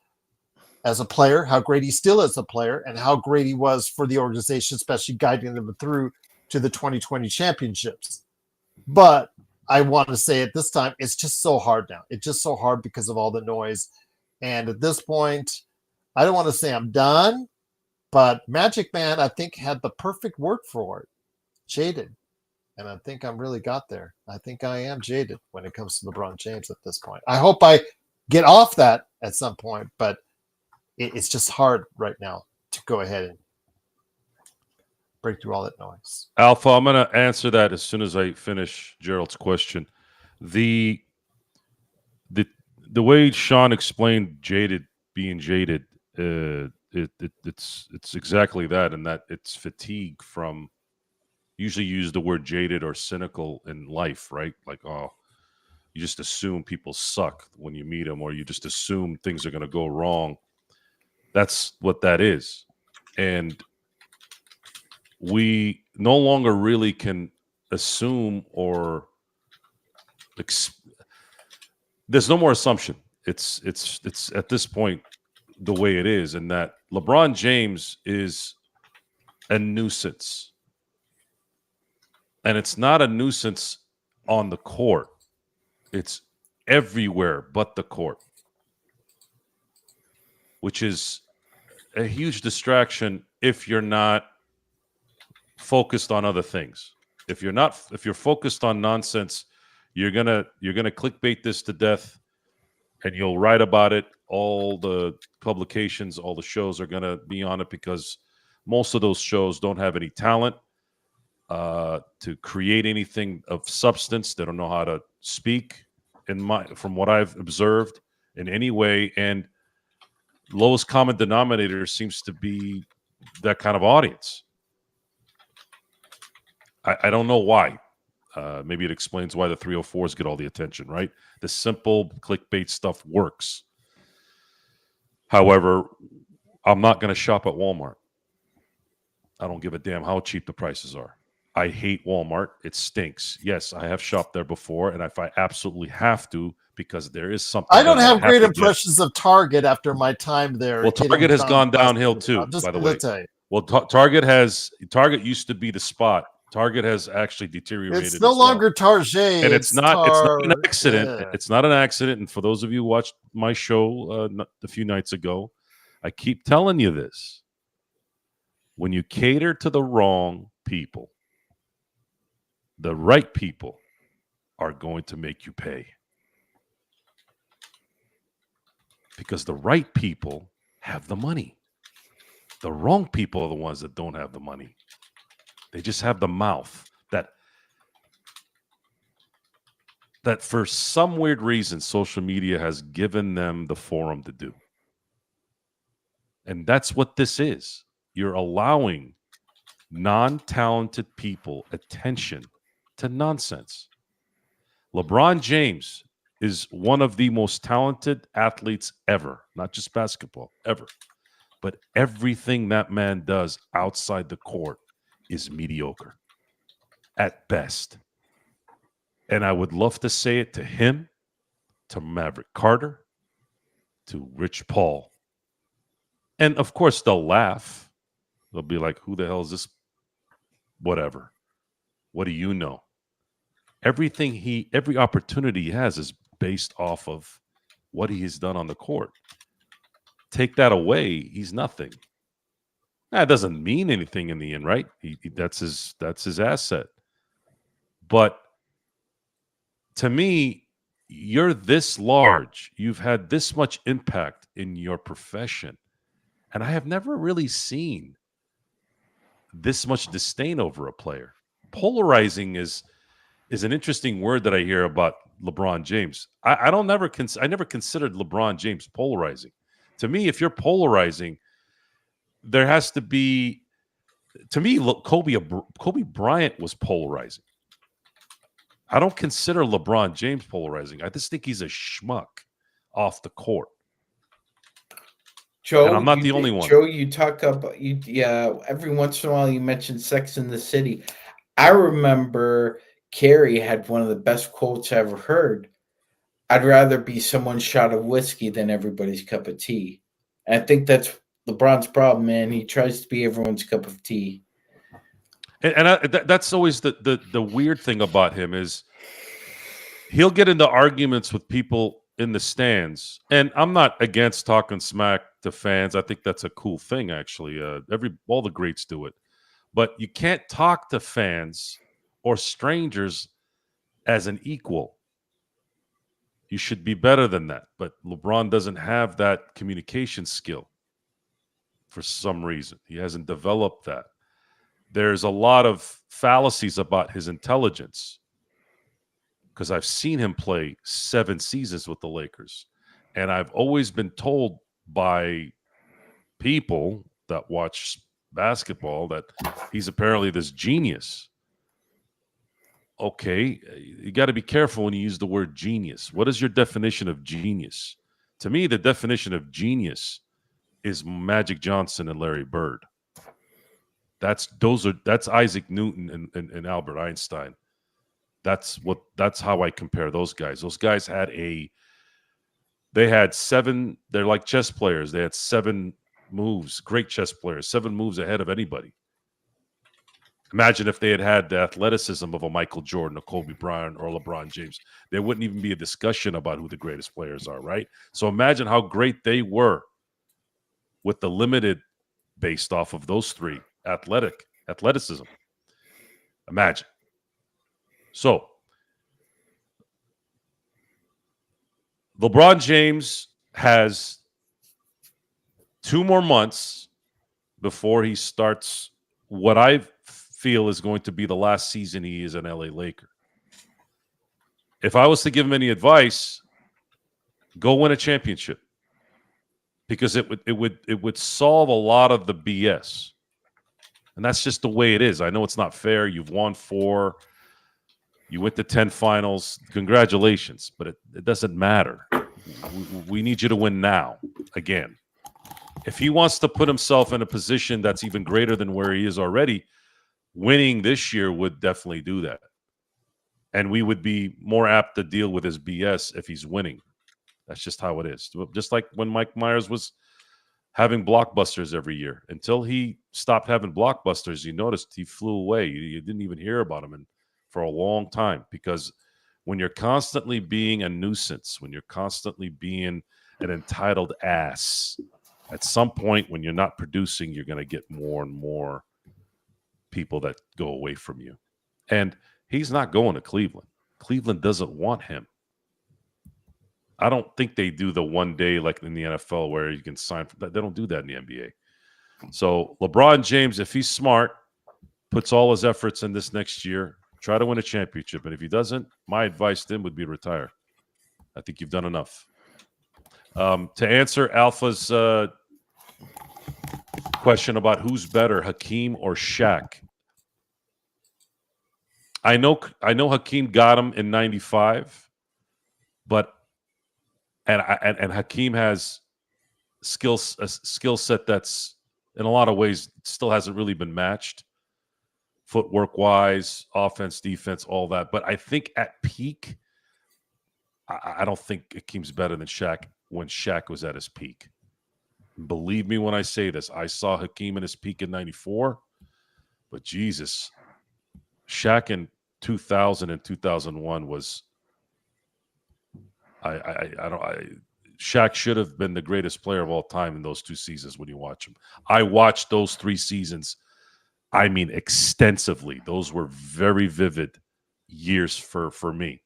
S1: as a player, how great he still is a player, and how great he was for the organization, especially guiding them through to the 2020 championships. But I want to say at this time, it's just so hard now. It's just so hard because of all the noise. And at this point, I don't want to say I'm done, but Magic Man, I think, had the perfect word for it, jaded. And I think I'm really got there. I think I am jaded when it comes to LeBron James at this point. I hope I get off that at some point, but it's just hard right now to go ahead and break through all that noise.
S4: Alpha, I'm going to answer that as soon as I finish Gerald's question. The way Sean explained being jaded, it's exactly that, and that it's fatigue from. Usually use the word jaded or cynical in life, right? Like, oh, you just assume people suck when you meet them, or you just assume things are going to go wrong. That's what that is. And we no longer really can assume or there's no more assumption. It's at this point the way it is, and that LeBron James is a nuisance. And it's not a nuisance on the court. It's everywhere but the court, which is a huge distraction if you're not focused on other things. If you're focused on nonsense, you're gonna clickbait this to death, and you'll write about it. All the publications, all the shows are gonna be on it because most of those shows don't have any talent to create anything of substance. They don't know how to speak from what I've observed in any way. And lowest common denominator seems to be that kind of audience. I don't know why. Maybe it explains why the 304s get all the attention, right? The simple clickbait stuff works. However, I'm not going to shop at Walmart. I don't give a damn how cheap the prices are. I hate Walmart. It stinks. Yes, I have shopped there before, and if I absolutely have to, because there is something.
S1: I don't have great impressions of Target after my time there.
S4: Well, Target has gone downhill too, by the way. Well, Target used to be the spot. Target has actually deteriorated.
S1: It's no longer Target,
S4: and it's not an accident. Yeah. It's not an accident. And for those of you who watched my show a few nights ago, I keep telling you this: when you cater to the wrong people, the right people are going to make you pay. Because the right people have the money. The wrong people are the ones that don't have the money. They just have the mouth that for some weird reason, social media has given them the forum to do. And that's what this is. You're allowing non-talented people attention to nonsense. LeBron James is one of the most talented athletes ever, not just basketball, ever. But everything that man does outside the court is mediocre at best. And I would love to say it to him, to Maverick Carter, to Rich Paul. And of course, they'll laugh. They'll be like, who the hell is this? Whatever. What do you know? Every opportunity he has is based off of what he has done on the court. Take that away, he's nothing. That doesn't mean anything in the end, right? That's his asset. But to me, you're this large. You've had this much impact in your profession. And I have never really seen this much disdain over a player. Polarizing is an interesting word that I hear about LeBron James. I never considered LeBron James polarizing. To me, if you're polarizing, there has to be. To me, Kobe Bryant was polarizing. I don't consider LeBron James polarizing. I just think he's a schmuck off the court.
S2: Joe,
S4: and I'm not the only one.
S2: Joe, you talk about every once in a while you mention Sex in the City. I remember Carrie had one of the best quotes I ever heard. I'd rather be someone's shot of whiskey than everybody's cup of tea. And I think that's LeBron's problem, man. He tries to be everyone's cup of tea.
S4: And that's always the weird thing about him is he'll get into arguments with people in the stands, and I'm not against talking smack to fans. I think that's a cool thing, actually. All the greats do it, but you can't talk to fans or strangers as an equal. You should be better than that. But LeBron doesn't have that communication skill for some reason. He hasn't developed that. There's a lot of fallacies about his intelligence because I've seen him play 7 seasons with the Lakers. And I've always been told by people that watch basketball that he's apparently this genius. Okay, you got to be careful when you use the word genius. What is your definition of genius? To me, the definition of genius is Magic Johnson and Larry Bird. That's Isaac Newton and Albert Einstein. That's how I compare those guys. Those guys had 7, they're like chess players. They had 7 moves, great chess players, 7 moves ahead of anybody. Imagine if they had the athleticism of a Michael Jordan, a Kobe Bryant, or LeBron James. There wouldn't even be a discussion about who the greatest players are, right? So imagine how great they were with the limited based off of those 3 athleticism. Imagine. So LeBron James has 2 more months before he starts what I feel is going to be the last season he is an LA Laker. If I was to give him any advice, go win a championship, because it would solve a lot of the BS. And that's just the way it is. I know it's not fair. You've won 4. You went to 10 finals. Congratulations. But it doesn't matter. We need you to win now again. If he wants to put himself in a position that's even greater than where he is already, winning this year would definitely do that. And we would be more apt to deal with his BS if he's winning. That's just how it is. Just like when Mike Myers was having blockbusters every year. Until he stopped having blockbusters, you noticed he flew away. You didn't even hear about him for a long time, because when you're constantly being a nuisance, when you're constantly being an entitled ass, at some point when you're not producing, you're going to get more and more people that go away from you. And he's not going to Cleveland. Cleveland doesn't want him. I don't think they do the one day like in the NFL where you can sign for that. They don't do that in the NBA. So LeBron James, if he's smart, puts all his efforts in this next year, try to win a championship. And if he doesn't, my advice to him would be retire. I think you've done enough. To answer Alpha's question about who's better, Hakeem or Shaq. I know Hakeem got him in 95, but and Hakeem has a skill set that's in a lot of ways still hasn't really been matched, footwork wise, offense, defense, all that. But I think at peak, I don't think Hakeem's better than Shaq when Shaq was at his peak. Believe me when I say this. I saw Hakeem in his peak in 94, but Jesus, Shaq in 2000 and 2001 was Shaq should have been the greatest player of all time in those 2 seasons when you watch him. I watched those 3 seasons, I mean extensively. Those were very vivid years for me.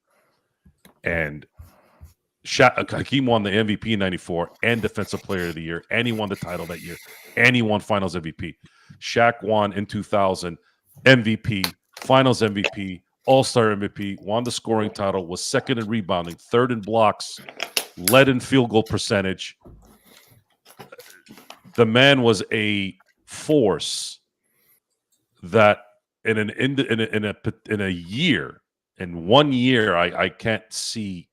S4: And Hakeem won the MVP in 94 and Defensive Player of the Year, and he won the title that year, and he won Finals MVP. Shaq won in 2000 MVP, Finals MVP, All-Star MVP, won the scoring title, was second in rebounding, third in blocks, led in field goal percentage. The man was a force that in a year, in 1 year, I can't see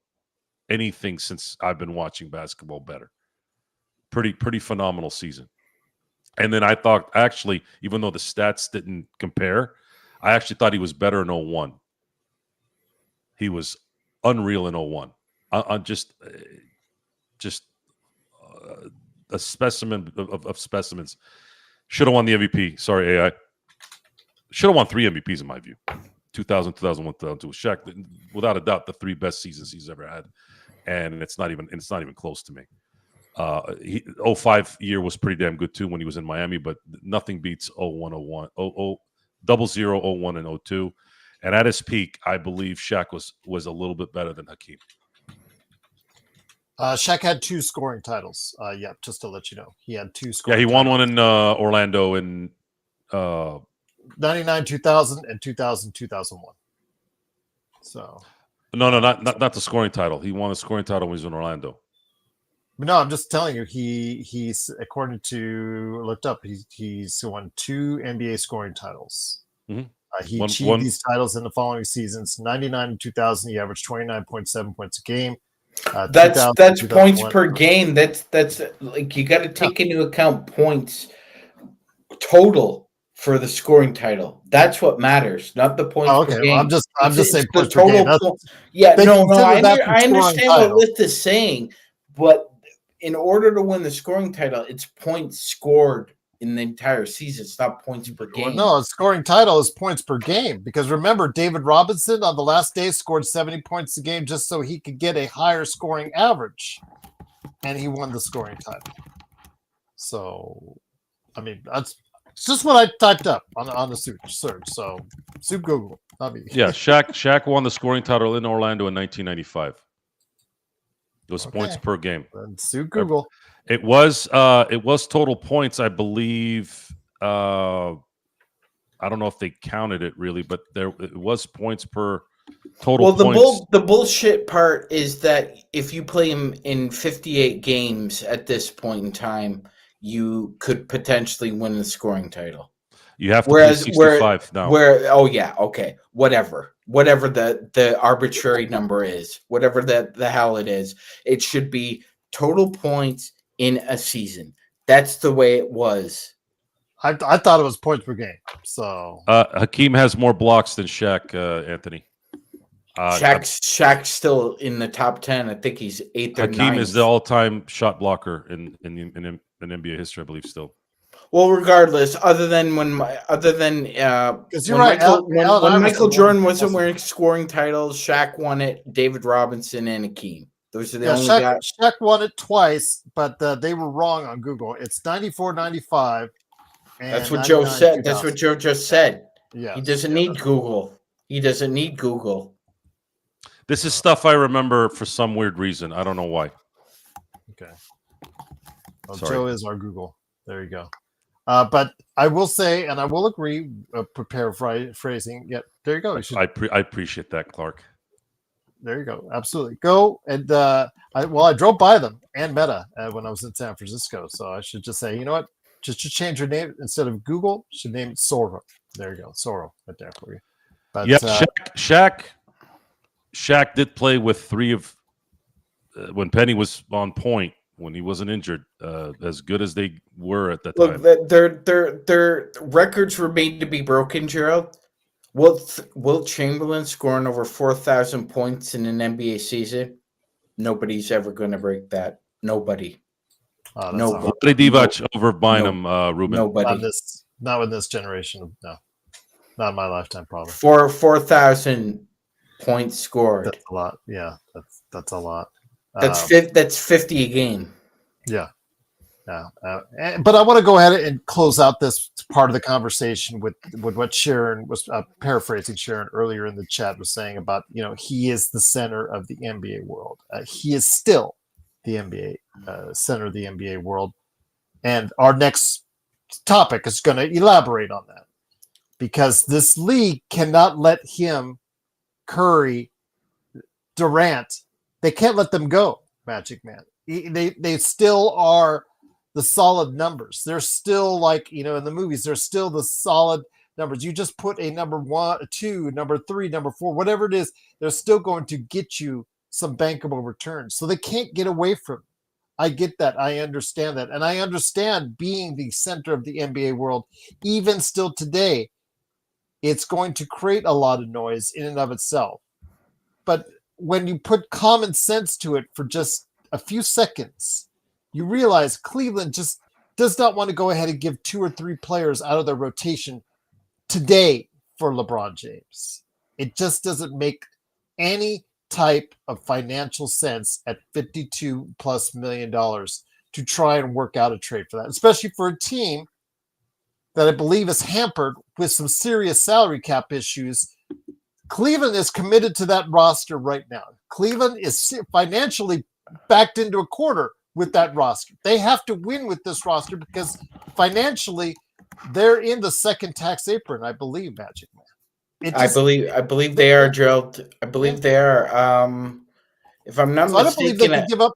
S4: anything since I've been watching basketball better. Pretty phenomenal season. And then I thought, actually, even though the stats didn't compare, I actually thought he was better in 01. He was unreal in 01. Just a specimen of specimens. Should have won the MVP. Sorry, AI. Should have won 3 MVPs in my view. 2000, 2001, 2002. Shaq, without a doubt, the 3 best seasons he's ever had, and it's not even close to me. 05 year was pretty damn good too when he was in Miami, but nothing beats 01, 01, 00, 01, and 02. And at his peak, I believe Shaq was a little bit better than Hakeem.
S1: Shaq had 2 scoring titles. Yeah, just to let you know, he had 2 scoring.
S4: Yeah, he won one in Orlando in
S1: 99, 2000, and 2000, 2001. So
S4: no, not the scoring title. He won a scoring title when he was in Orlando.
S1: No, I'm just telling you, he's according to looked up, he's won 2 NBA scoring titles.
S4: Mm-hmm.
S1: He achieved these titles in the following seasons: 99 and 2000. He averaged 29.7 points a game.
S2: That's points per game. That's like you got to take into account points total for the scoring title. That's what matters, not the points per game.
S1: Well, I'm just saying
S2: the total. I understand what Lith is saying, but in order to win the scoring title, it's points scored in the entire season. It's not points per game.
S1: Well, no, a scoring title is points per game, because remember, David Robinson on the last day scored 70 points a game just so he could get a higher scoring average, and he won the scoring title. So, I mean, it's just what I typed up on the search. So, soup Google, not me.
S4: Yeah, Shaq won the scoring title in Orlando in 1995. It was points per game.
S1: Soup Google.
S4: It was total points, I believe. I don't know if they counted it really, but it was points per total points.
S2: The bullshit part is that if you play him in 58 games at this point in time, you could potentially win the scoring title.
S4: You have to play 65 now.
S2: Whatever the arbitrary number is, whatever the hell it is, it should be total points in a season. That's the way it was.
S1: I thought it was points per game. So
S4: Hakeem has more blocks than Shaq, Anthony.
S2: Shaq's still in the top 10. I think he's 8th or 9th.
S4: Hakeem is the all-time shot blocker in NBA history, I believe. Still.
S2: Well, regardless, when Michael Jordan wasn't winning scoring titles, Shaq won it. David Robinson and Hakeem. Those are the only guys.
S1: Shaq won it twice, but they were wrong on Google. It's 94, 95.
S2: That's what Joe said. That's what Joe just said.
S1: Yeah,
S2: he doesn't need Google. He doesn't need Google.
S4: This is stuff I remember for some weird reason. I don't know why.
S1: Okay. Well, Joe is our Google. There you go. But I will say, and I will agree, prepare phrasing. Yeah, there you go.
S4: I appreciate that, Clark.
S1: There you go. Absolutely. Go. And I drove by them and Meta when I was in San Francisco. So I should just say, you know what? Just to change your name instead of Google, should name it Soro. There you go. Soro right there for you. But,
S4: yeah, Shaq did play with 3 of when Penny was on point, when he wasn't injured, as good as they were at that time.
S2: Look, their records were made to be broken, Gerald. Wilt Chamberlain scoring over 4,000 points in an NBA season? Nobody's ever going to break that. Nobody.
S4: Nobody. Divac over Bynum, Ruben.
S2: Nobody.
S1: Not in this generation. No. Not in my lifetime, probably.
S2: 4,000 points scored.
S1: That's a lot. Yeah, that's a lot.
S2: That's 50 a game.
S1: Yeah. Yeah. But I want to go ahead and close out this part of the conversation with what Sharon was paraphrasing. Sharon earlier in the chat was saying about, he is the center of the NBA world. He is still the NBA center of the NBA world. And our next topic is going to elaborate on that, because this league cannot let him, Curry, Durant, they can't let them go, Magic Man. They still are the solid numbers. They're still like, in the movies, they're still the solid numbers. You just put a number 1, 2, number 3, number 4, whatever it is, they're still going to get you some bankable returns. So they can't get away from it. I get that. I understand that. And I understand being the center of the NBA world, even still today, it's going to create a lot of noise in and of itself. But when you put common sense to it for just a few seconds, you realize Cleveland just does not want to go ahead and give 2 or 3 players out of their rotation today for LeBron James. It just doesn't make any type of financial sense at $52+ million to try and work out a trade for that, especially for a team that I believe is hampered with some serious salary cap issues. Cleveland is committed to that roster right now. Cleveland is financially backed into a corner with that roster. They have to win with this roster because financially they're in the second tax apron, I believe, Magic Man.
S2: I believe they are, Gerald. I believe they are. If I'm not mistaken,
S1: I don't believe they can give up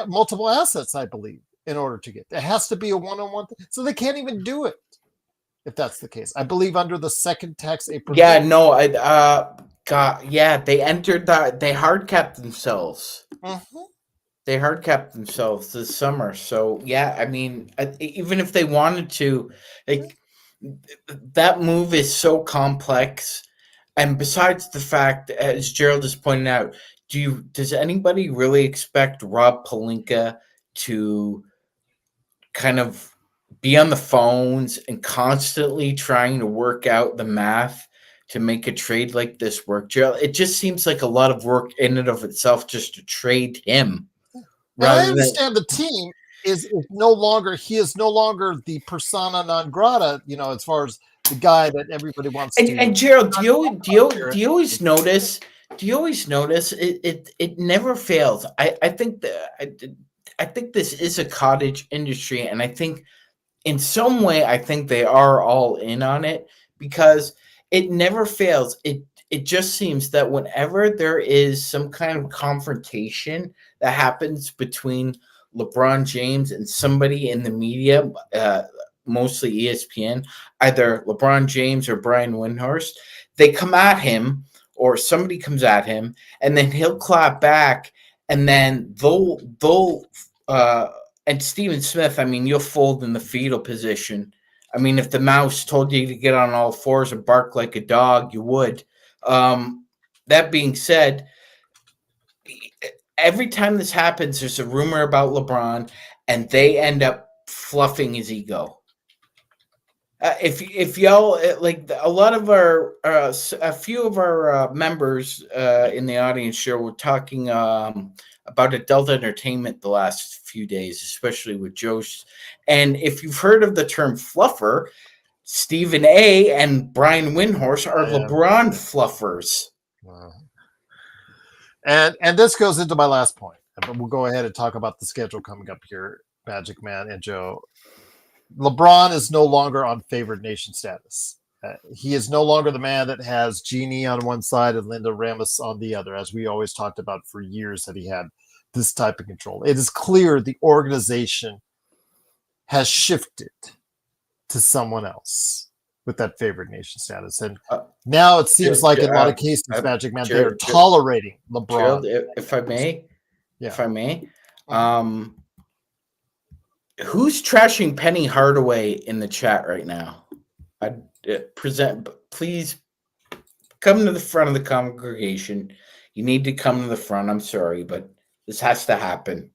S1: multiple assets, I believe, in order to get. It has to be a one-on-one thing. So they can't even do it if that's the case. I believe under the second tax apron.
S2: Yeah, no, God, yeah, they entered that. They hard capped themselves.
S1: Mm-hmm.
S2: They hard capped themselves this summer. So yeah, I mean, even if they wanted to, like, that move is so complex. And besides the fact, as Gerald has pointed out, does anybody really expect Rob Pelinka to kind of be on the phones and constantly trying to work out the math to make a trade like this work, Gerald? It just seems like a lot of work in and of itself just to trade him.
S1: I understand the team is no longer the persona non grata, as far as the guy that everybody wants to.
S2: And Gerald, do you always notice? Do you always notice it never fails? I think this is a cottage industry, and I think in some way I think they are all in on it because it never fails. It just seems that whenever there is some kind of confrontation that happens between LeBron James and somebody in the media, mostly ESPN, either LeBron James or Brian Windhorst, they come at him or somebody comes at him and then he'll clap back and then they'll and Stephen Smith, I mean, you'll fold in the fetal position. I mean, if the mouse told you to get on all fours and bark like a dog, you would. That being said, every time this happens, there's a rumor about LeBron and they end up fluffing his ego. If y'all like a lot of our a few of our members in the audience show were talking about adult entertainment the last few days, especially with Joe's. And if you've heard of the term fluffer, Stephen A. and Brian Windhorst are LeBron fluffers.
S1: And this goes into my last point. But we'll go ahead and talk about the schedule coming up here, Magic Man and Joe. LeBron is no longer on favored nation status. He is no longer the man that has Jeannie on one side and Linda Ramos on the other, as we always talked about for years that he had this type of control. It is clear the organization has shifted to someone else with that favored nation status. And now it seems like in a lot of cases, Magic Man, they're tolerating LeBron.
S2: Gerald, if I may, who's trashing Penny Hardaway in the chat right now? Please come to the front of the congregation. You need to come to the front. I'm sorry, but this has to happen.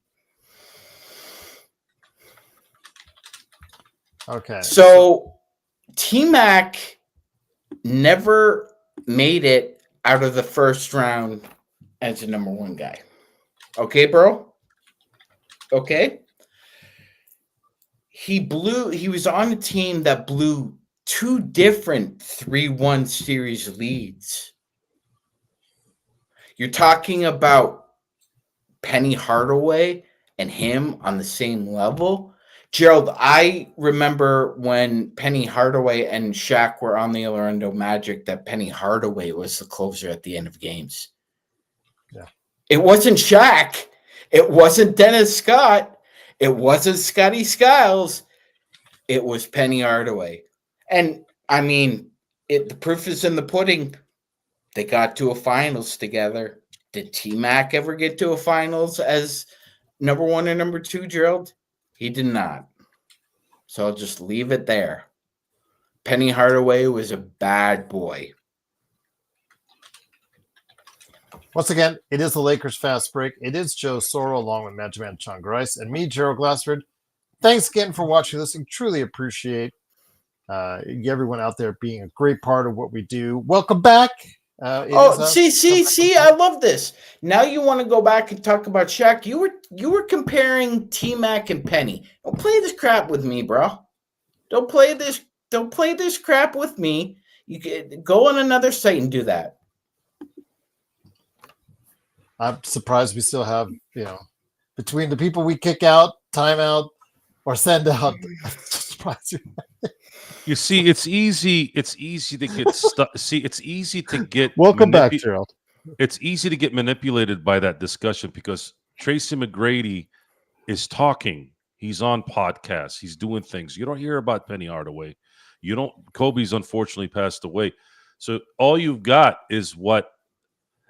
S1: Okay.
S2: So T-Mac never made it out of the first round as a number one guy. Okay, bro? Okay? He was on a team that blew two different 3-1 series leads. You're talking about Penny Hardaway and him on the same level. Gerald, I remember when Penny Hardaway and Shaq were on the Orlando Magic that Penny Hardaway was the closer at the end of games.
S1: Yeah.
S2: It wasn't Shaq. It wasn't Dennis Scott. It wasn't Scotty Skiles. It was Penny Hardaway. And, I mean, the proof is in the pudding. They got to a finals together. Did T-Mac ever get to a finals as number one and number two, Gerald? He did not. So I'll just leave it there. Penny Hardaway was a bad boy.
S1: Once again, it is the Lakers Fast Break. It is Joe Soro along with Magic Man Sean Grice and me, Gerald Glassford. Thanks again for watching this. I truly appreciate everyone out there being a great part of what we do. Welcome back.
S2: See, I love this. Now you want to go back and talk about Shaq. You were comparing T-Mac and Penny. Don't play this crap with me, bro. Don't play this crap with me. You can go on another site and do that.
S1: I'm surprised we still have, between the people we kick out, time out, or send out.
S4: You see, it's easy to get stuck. See, it's easy to get.
S1: Welcome back, Gerald.
S4: It's easy to get manipulated by that discussion because Tracy McGrady is talking. He's on podcasts. He's doing things. You don't hear about Penny Hardaway. You don't. Kobe's unfortunately passed away. So all you've got is what.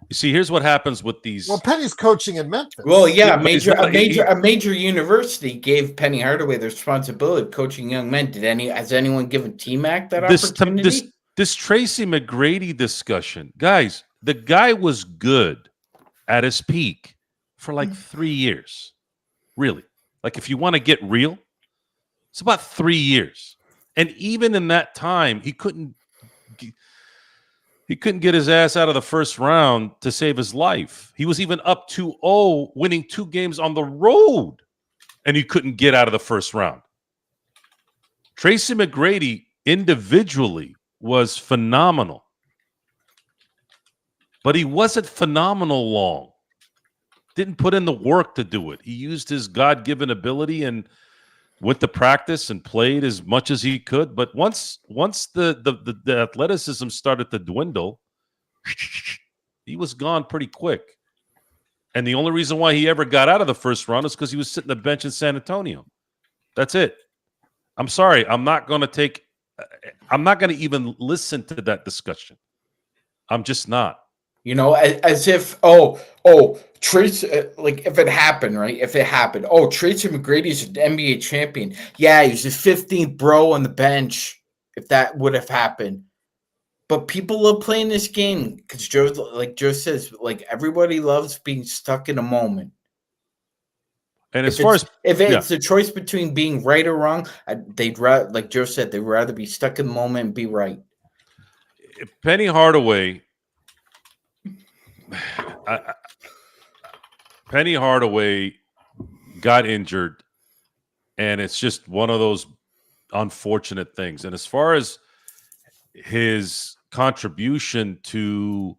S4: You see, here's what happens with these.
S1: Well, Penny's coaching in Memphis.
S2: Well, yeah, a major university gave Penny Hardaway the responsibility of coaching young men. Has anyone given T-Mac that opportunity?
S4: This Tracy McGrady discussion, guys, the guy was good at his peak for like 3 years. Really. Like if you want to get real, it's about 3 years. And even in that time, he couldn't get his ass out of the first round to save his life. He was even up 2-0, winning 2 games on the road, and he couldn't get out of the first round. Tracy McGrady individually was phenomenal, but he wasn't phenomenal long. Didn't put in the work to do it. He used his God-given ability and went to practice and played as much as he could. But once the athleticism started to dwindle, he was gone pretty quick. And the only reason why he ever got out of the first round is because he was sitting on the bench in San Antonio. That's it. I'm sorry. I'm not going to even listen to that discussion. I'm just not.
S2: As if, Tracy, like if it happened, right? If it happened, Tracy McGrady's an NBA champion. Yeah, he's the 15th bro on the bench. If that would have happened, but people love playing this game because Joe says, like everybody loves being stuck in a moment.
S4: And
S2: if it's a choice between being right or wrong, they'd rather, like Joe said, they'd rather be stuck in the moment and be right.
S4: Penny Hardaway. Penny Hardaway got injured, and it's just one of those unfortunate things. And as far as his contribution to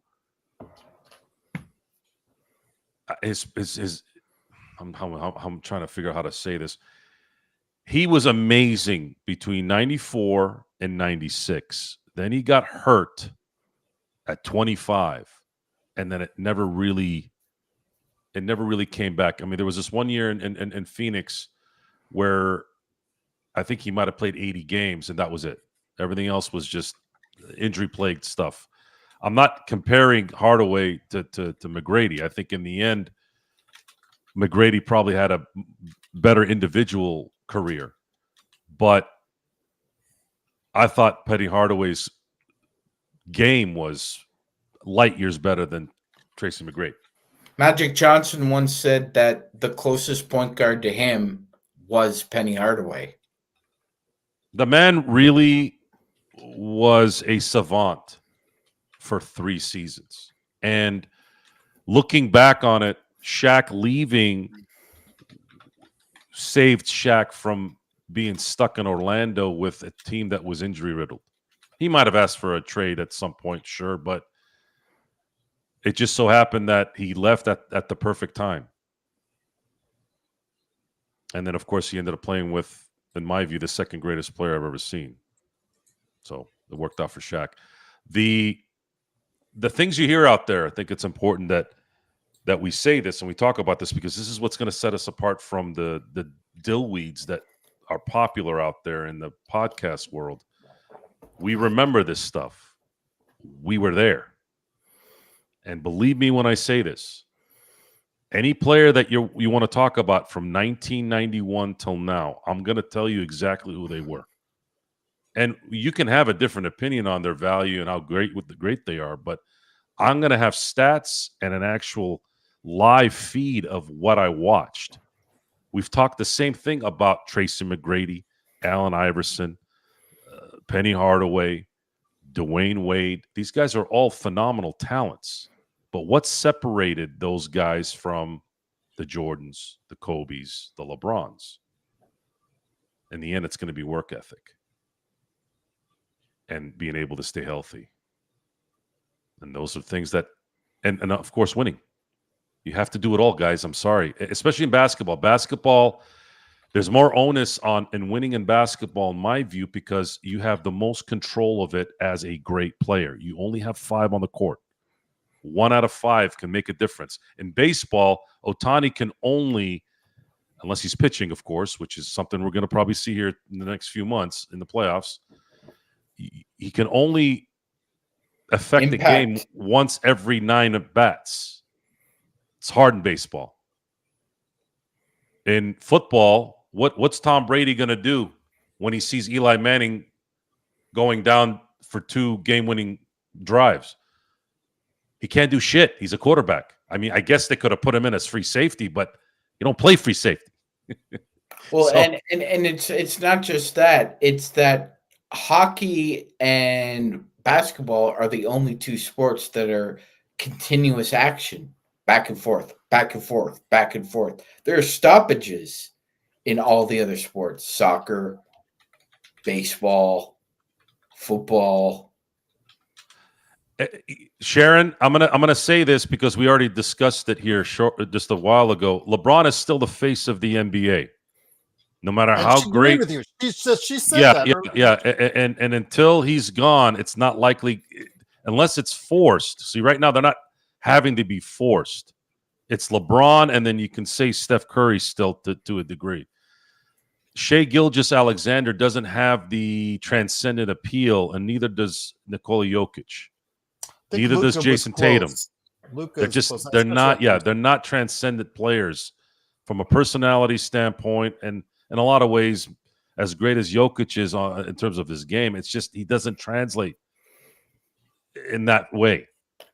S4: I'm trying to figure out how to say this. He was amazing between 94 and 96. Then he got hurt at 25. And then it never really came back. I mean, there was this one year in Phoenix where I think he might have played 80 games, and that was it. Everything else was just injury-plagued stuff. I'm not comparing Hardaway to McGrady. I think in the end, McGrady probably had a better individual career. But I thought Penny Hardaway's game was light years better than Tracy McGrady.
S2: Magic Johnson once said that the closest point guard to him was Penny Hardaway.
S4: The man really was a savant for 3 seasons. And looking back on it, Shaq leaving saved Shaq from being stuck in Orlando with a team that was injury-riddled. He might have asked for a trade at some point, sure, but it just so happened that he left at the perfect time. And then, of course, he ended up playing with, in my view, the second greatest player I've ever seen. So it worked out for Shaq. The things you hear out there, I think it's important that we say this and we talk about this because this is what's going to set us apart from the dillweeds that are popular out there in the podcast world. We remember this stuff. We were there. And believe me when I say this, any player that you want to talk about from 1991 till now, I'm going to tell you exactly who they were. And you can have a different opinion on their value and how great they are, but I'm going to have stats and an actual live feed of what I watched. We've talked the same thing about Tracy McGrady, Allen Iverson, Penny Hardaway, Dwayne Wade. These guys are all phenomenal talents. But what separated those guys from the Jordans, the Kobes, the LeBrons? In the end, it's going to be work ethic and being able to stay healthy. And those are things that, and of course, winning. You have to do it all, guys. I'm sorry. Especially in basketball. Basketball, there's more onus in winning in basketball, in my view, because you have the most control of it as a great player. You only have 5 on the court. 1 out of 5 can make a difference. In baseball, Ohtani can only, unless he's pitching, of course, which is something we're going to probably see here in the next few months in the playoffs, he can only affect the game once every 9 at bats. It's hard in baseball. In football, what's Tom Brady going to do when he sees Eli Manning going down for 2 game-winning drives? He can't do shit. He's a quarterback. I mean, I guess they could have put him in as free safety, but you don't play free safety.
S2: Well, so, and it's not just that. It's that hockey and basketball are the only 2 sports that are continuous action, back and forth, back and forth, back and forth. There are stoppages in all the other sports: soccer, baseball, football.
S4: Sharon, I'm gonna say this because we already discussed it here just a while ago. LeBron is still the face of the NBA, no matter how great.
S1: With you. She said that.
S4: Yeah. And until he's gone, it's not likely, unless it's forced. See, right now they're not having to be forced. It's LeBron, and then you can say Steph Curry still to a degree. Shai Gilgeous-Alexander doesn't have the transcendent appeal, and neither does Nikola Jokic. Neither does Jason Tatum. They're not transcendent players from a personality standpoint, and in a lot of ways, as great as Jokic is in terms of his game, it's just he doesn't translate in that way.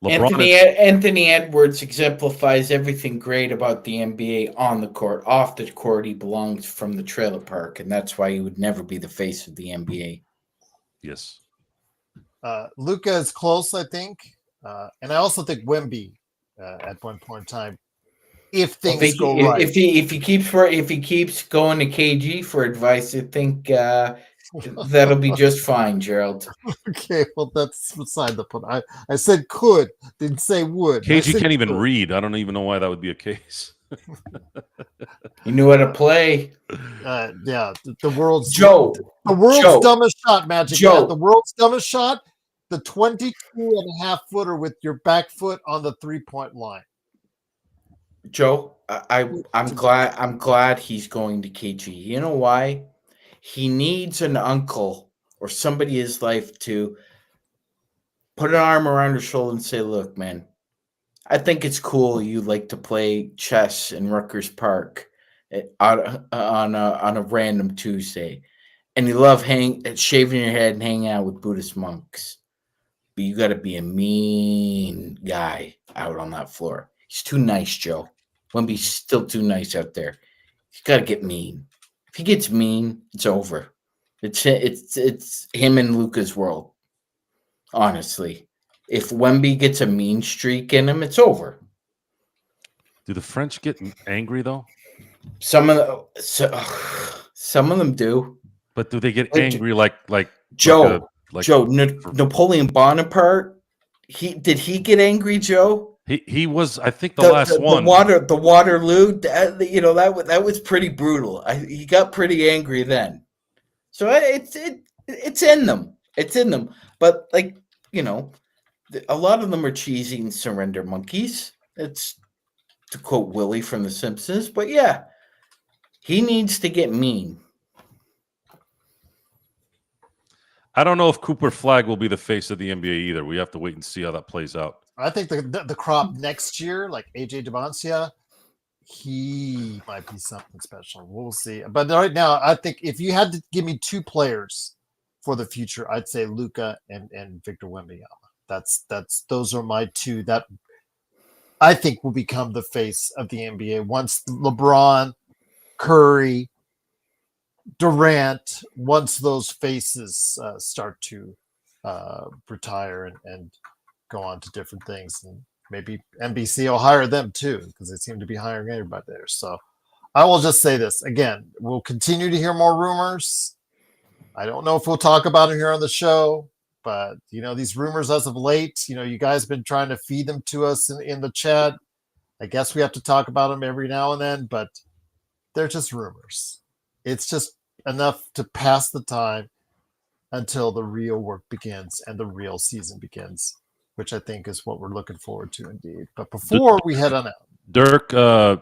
S2: Anthony Edwards exemplifies everything great about the NBA on the court. Off the court, he belongs from the trailer park, and that's why he would never be the face of the NBA.
S4: Yes.
S1: Luka is close, I think, and I also think Wemby at one point in time, if things go right.
S2: If he keeps going to KG for advice, I think that'll be just fine, Gerald.
S1: Okay, well that's beside the point. I said could, didn't say would.
S4: KG can't even read. I don't even know why that would be a case.
S2: He knew how to play.
S1: Yeah, the world's
S2: Joe.
S1: dumbest shot, Magic. Man. The world's dumbest shot. The 22.5-footer with your back foot on the 3-point line.
S2: Joe, I'm glad he's going to KG. You know why? He needs an uncle or somebody in his life to put an arm around his shoulder and say, "Look, man, I think it's cool you like to play chess in Rutgers Park on a random Tuesday, and you love shaving your head and hanging out with Buddhist monks. But you got to be a mean guy out on that floor. He's too nice, Joe. Wemby's still too nice out there. He's got to get mean. If he gets mean, it's over. It's him and Luka's world. Honestly, if Wemby gets a mean streak in him, it's over."
S4: Do the French get angry though?
S2: Some of them do.
S4: But do they get angry like
S2: Joe? Napoleon Bonaparte. Did he get angry, Joe?
S4: He was, I think, the last one.
S2: The Waterloo. That was pretty brutal. He got pretty angry then. So it's in them. It's in them. But a lot of them are cheesy and surrender monkeys. It's to quote Willie from The Simpsons. But yeah, he needs to get mean.
S4: I don't know if Cooper Flagg will be the face of the NBA either. We have to wait and see how that plays out.
S1: I think the crop next year, like AJ Demancia, he might be something special. We'll see. But right now, I think if you had to give me 2 players for the future, I'd say Luka and Victor Wembanyama. Those are my 2 that I think will become the face of the NBA once LeBron, Curry, Durant, once those faces start to retire and go on to different things, and maybe NBC will hire them too, because they seem to be hiring everybody there. So I will just say this again: we'll continue to hear more rumors. I don't know if we'll talk about it here on the show, but these rumors as of late, you guys have been trying to feed them to us in the chat. I guess we have to talk about them every now and then, but they're just rumors. It's just enough to pass the time until the real work begins and the real season begins, which I think is what we're looking forward to indeed. But before we head on out,
S4: Dirk
S1: was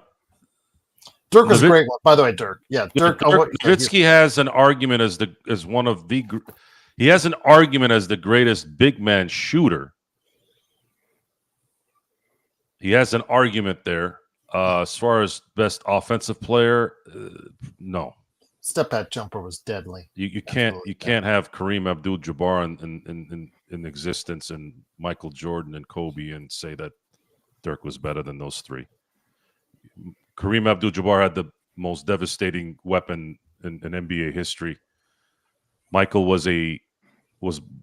S1: a great one, by the way. Dirk, yeah, Dirk.
S4: Nowitzki has an argument as the greatest big man shooter. He has an argument there. As far as best offensive player, no.
S1: Step back jumper was deadly.
S4: You can't have Kareem Abdul-Jabbar in existence and Michael Jordan and Kobe and say that Dirk was better than those three. Kareem Abdul-Jabbar had the most devastating weapon in NBA history. Michael was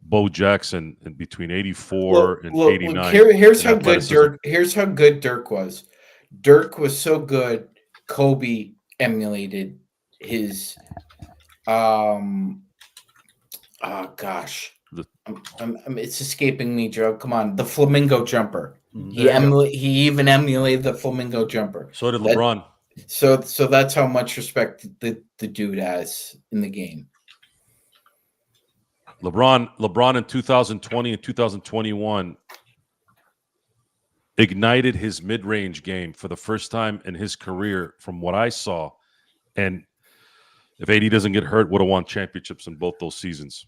S4: Bo Jackson in between 84 and 89.
S2: Here's how good Dirk was. Dirk was so good, Kobe emulated his it's escaping me, Joe. Come on, the flamingo jumper. He even emulated the flamingo jumper.
S4: So did LeBron.
S2: So that's how much respect the dude has in the game.
S4: LeBron in 2020 and 2021 ignited his mid-range game for the first time in his career, from what I saw. And if AD doesn't get hurt, would have won championships in both those seasons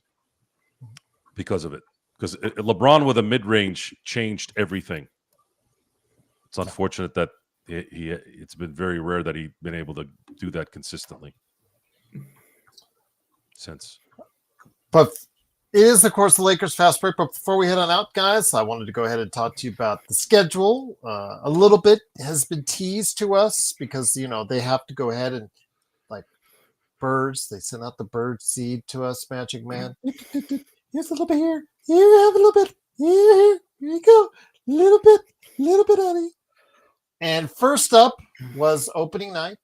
S4: because of it. Because LeBron with a mid-range changed everything. It's unfortunate that it's been very rare that he's been able to do that consistently since.
S1: But it is, of course, the Lakers fast break. But before we head on out, guys, I wanted to go ahead and talk to you about the schedule. A little bit has been teased to us because, they have to go ahead and, like birds, they send out the bird seed to us, Magic Man. Here's a little bit here. Here you have a little bit. Here you go. Little bit, honey. And first up was opening night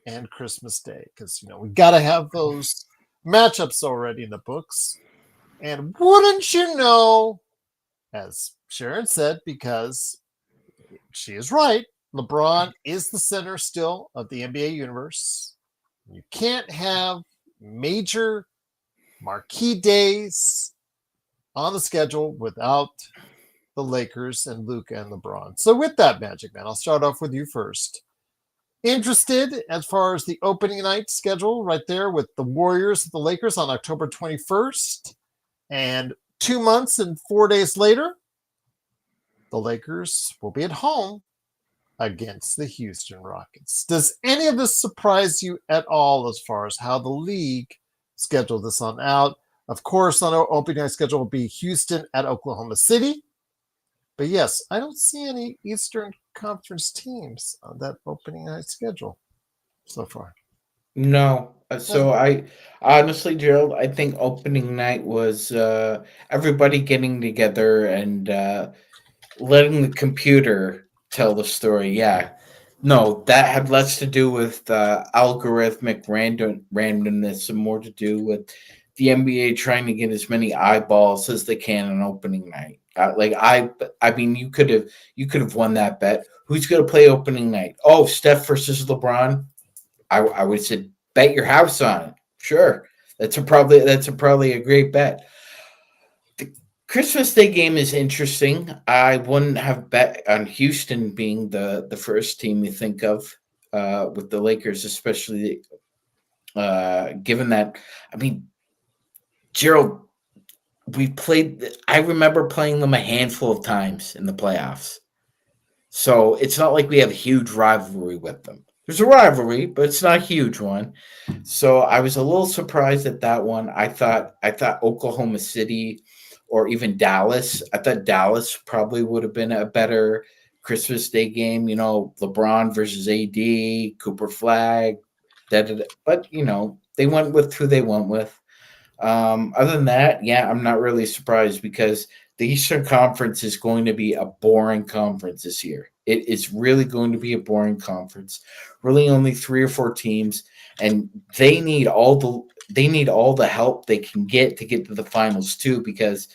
S1: and Christmas Day, because, we got to have those matchups already in the books. And wouldn't you know, as Sharon said, because she is right, LeBron is the center still of the NBA universe. You can't have major marquee days on the schedule without the Lakers and Luka and LeBron. So with that, Magic Man, I'll start off with you first. Interested as far as the opening night schedule right there with the Warriors and the Lakers on October 21st. And 2 months and 4 days later, the Lakers will be at home against the Houston Rockets. Does any of this surprise you at all as far as how the league scheduled this on out? Of course, on our opening night schedule will be Houston at Oklahoma City. But yes, I don't see any Eastern Conference teams on that opening night schedule so far.
S2: No. So I honestly, Gerald, I think opening night was everybody getting together and letting the computer tell the story. Yeah. No, that had less to do with algorithmic randomness and more to do with the NBA trying to get as many eyeballs as they can on opening night. I mean, you could have won that bet. Who's going to play opening night? Oh, Steph versus LeBron. I would say bet your house on it. Sure, that's probably a great bet. The Christmas Day game is interesting. I wouldn't have bet on Houston being the first team you think of with the Lakers, especially given that. I mean, Gerald. I remember playing them a handful of times in the playoffs. So it's not like we have a huge rivalry with them. There's a rivalry, but it's not a huge one. So I was a little surprised at that one. I thought Oklahoma City or even Dallas. I thought Dallas probably would have been a better Christmas Day game. LeBron versus AD, Cooper Flag. But, they went with who they went with. Other than that, yeah, I'm not really surprised because the Eastern Conference is going to be a boring conference this year. It is really going to be a boring conference. Really, only 3 or 4 teams, and they need all the help they can get to the finals too, because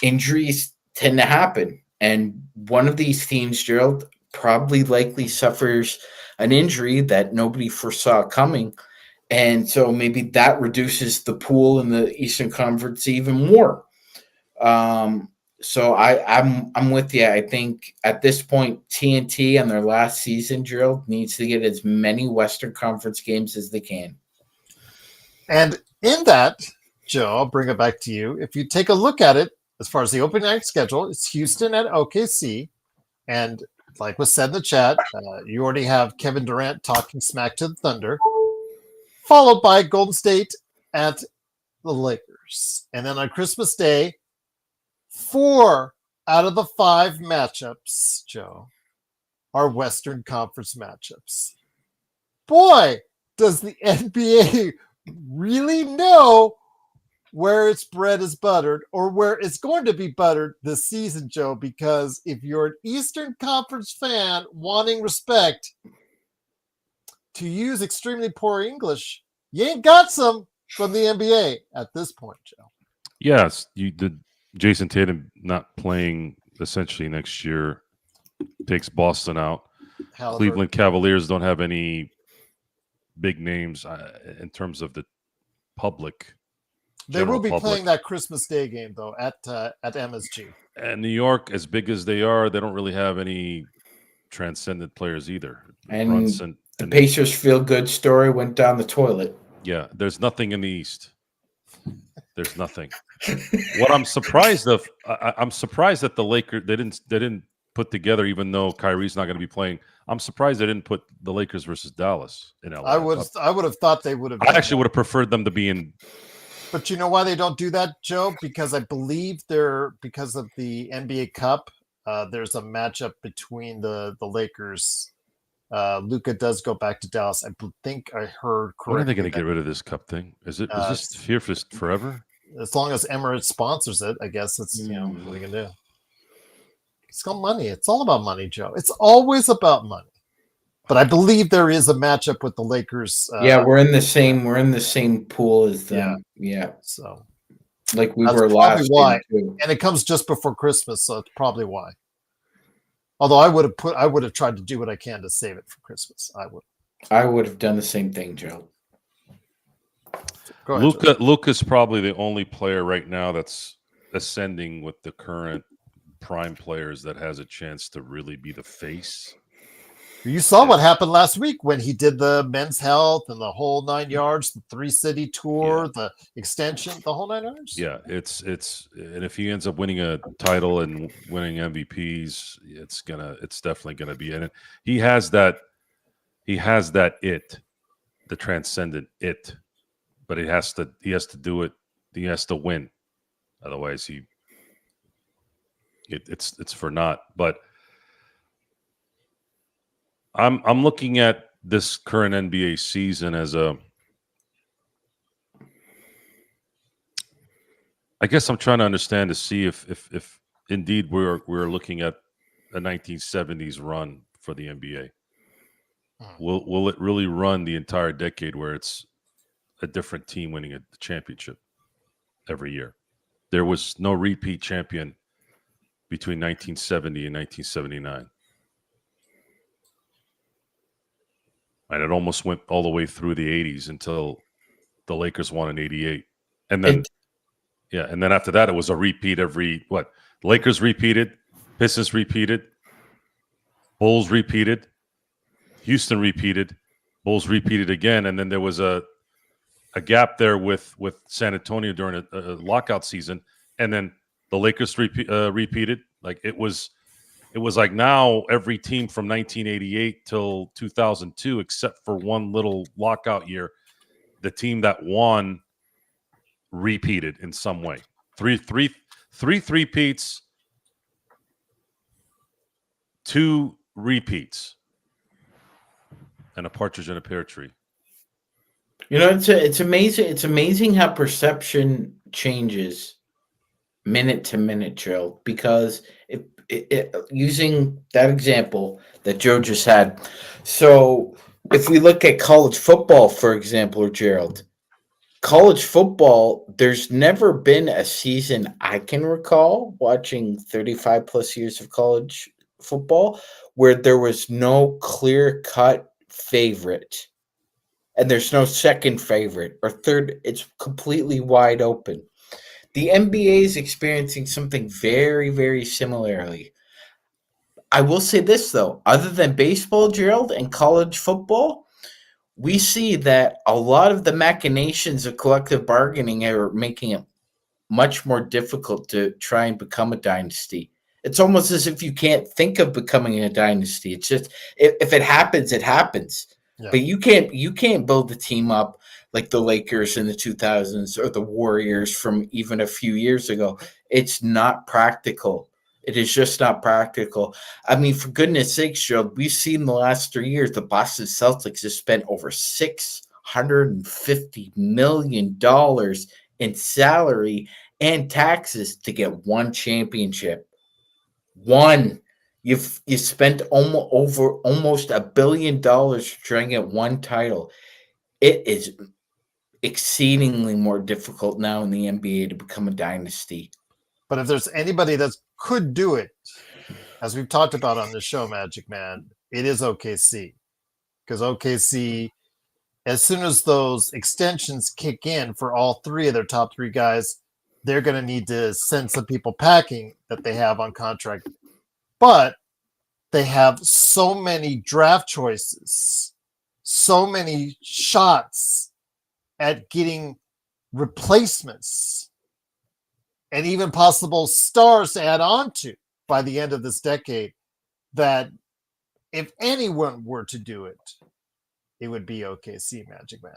S2: injuries tend to happen. And one of these teams, Gerald, probably likely suffers an injury that nobody foresaw coming. And so maybe that reduces the pool in the Eastern Conference even more. So I'm with you. I think at this point, TNT on their last season, Gerald, needs to get as many Western Conference games as they can.
S1: And in that, Joe, I'll bring it back to you. If you take a look at it, as far as the opening night schedule, it's Houston at OKC. And like was said in the chat, you already have Kevin Durant talking smack to the Thunder, followed by Golden State at the Lakers. And then on Christmas Day, 4 out of the 5 matchups, Joe, are Western Conference matchups. Boy, does the NBA really know where its bread is buttered or where it's going to be buttered this season, Joe, because if you're an Eastern Conference fan wanting respect, to use extremely poor English, you ain't got some from the NBA at this point, Joe.
S4: Yes, you did. Jason Tatum not playing essentially next year takes Boston out.
S1: Halliburton.
S4: Cleveland Cavaliers don't have any big names in terms of the public.
S1: They will be
S4: public.
S1: playing that Christmas Day game, though, at MSG.
S4: And New York, as big as they are, they don't really have any transcendent players either.
S2: And
S4: Brunson,
S2: the Pacers feel good story went down the toilet.
S4: Yeah, there's nothing in the East. There's nothing. What I'm surprised of, I'm surprised that the Lakers they didn't put together, even though Kyrie's not going to be playing. I'm surprised they didn't put the Lakers versus Dallas in LA.
S1: I would have thought they would have.
S4: I actually would have preferred them to be in.
S1: But you know why they don't do that, Joe? Because I believe because of the NBA Cup. There's a matchup between the Lakers. Luka does go back to Dallas. I think I heard correctly.
S4: When are they going to get rid of this cup thing? Is this here for forever?
S1: As long as Emirates sponsors it, I guess it's what are you gonna do? It's called money. It's all about money, Joe. It's always about money. But I believe there is a matchup with the Lakers.
S2: We're in the same pool as them. Yeah.
S1: So
S2: like we were last
S1: year too. And it comes just before Christmas, so it's probably why. Although I would have tried to do what I can to save it for Christmas.
S2: I would have done the same thing, Gerald.
S4: Luka's probably the only player right now that's ascending with the current prime players that has a chance to really be the face.
S1: You saw what happened last week when he did the Men's Health and the whole 9 yards, the 3-city tour, the extension, the whole 9 yards.
S4: Yeah, it's and if he ends up winning a title and winning MVPs, it's definitely gonna be in it. He has that the transcendent it, but he has to do it. He has to win, otherwise it's for naught. But I'm looking at this current NBA season as I guess I'm trying to understand to see if indeed we're looking at a 1970s run for the NBA. Will it really run the entire decade where it's a different team winning a championship every year? There was no repeat champion between 1970 and 1979. And it almost went all the way through the 80s until the Lakers won in 88. And then and then after that it was a repeat Lakers repeated, Pistons repeated, Bulls repeated, Houston repeated, Bulls repeated again, and then there was a gap there with San Antonio during a lockout season, and then the Lakers repeated. Like it was like now every team from 1988 till 2002, except for one little lockout year, the team that won repeated in some way. Three three-peats, 2 repeats, and a partridge in a pear tree.
S2: You know, it's amazing. It's amazing how perception changes minute to minute, Gerald. Because using that example that Joe just had, so if we look at college football, for example, Gerald, college football, there's never been a season I can recall watching 35 plus years of college football where there was no clear cut favorite and there's no second favorite or third. It's completely wide open. The NBA is experiencing something very, very similarly. I will say this though, other than baseball, Gerald, and college football, we see that a lot of the machinations of collective bargaining are making it much more difficult to try and become a dynasty. It's almost as if you can't think of becoming a dynasty. It's just if it happens, it happens.
S1: Yeah.
S2: But you can't build a team up like the Lakers in the 2000s or the Warriors from even a few years ago. It's not practical. It is just not practical. I mean, for goodness sakes, Gerald, we've seen the last 3 years the Boston Celtics have spent over $650 million in salary and taxes to get one championship. One. You spent almost $1 billion trying to get one title. It is exceedingly more difficult now in the NBA to become a dynasty.
S1: But if there's anybody that could do it, as we've talked about on the show, Magic Man, it is OKC. Because OKC, as soon as those extensions kick in for all three of their top three guys, they're going to need to send some people packing that they have on contract. But they have so many draft choices, so many shots at getting replacements and even possible stars to add on to by the end of this decade, that if anyone were to do it, it would be OKC, Magic Man.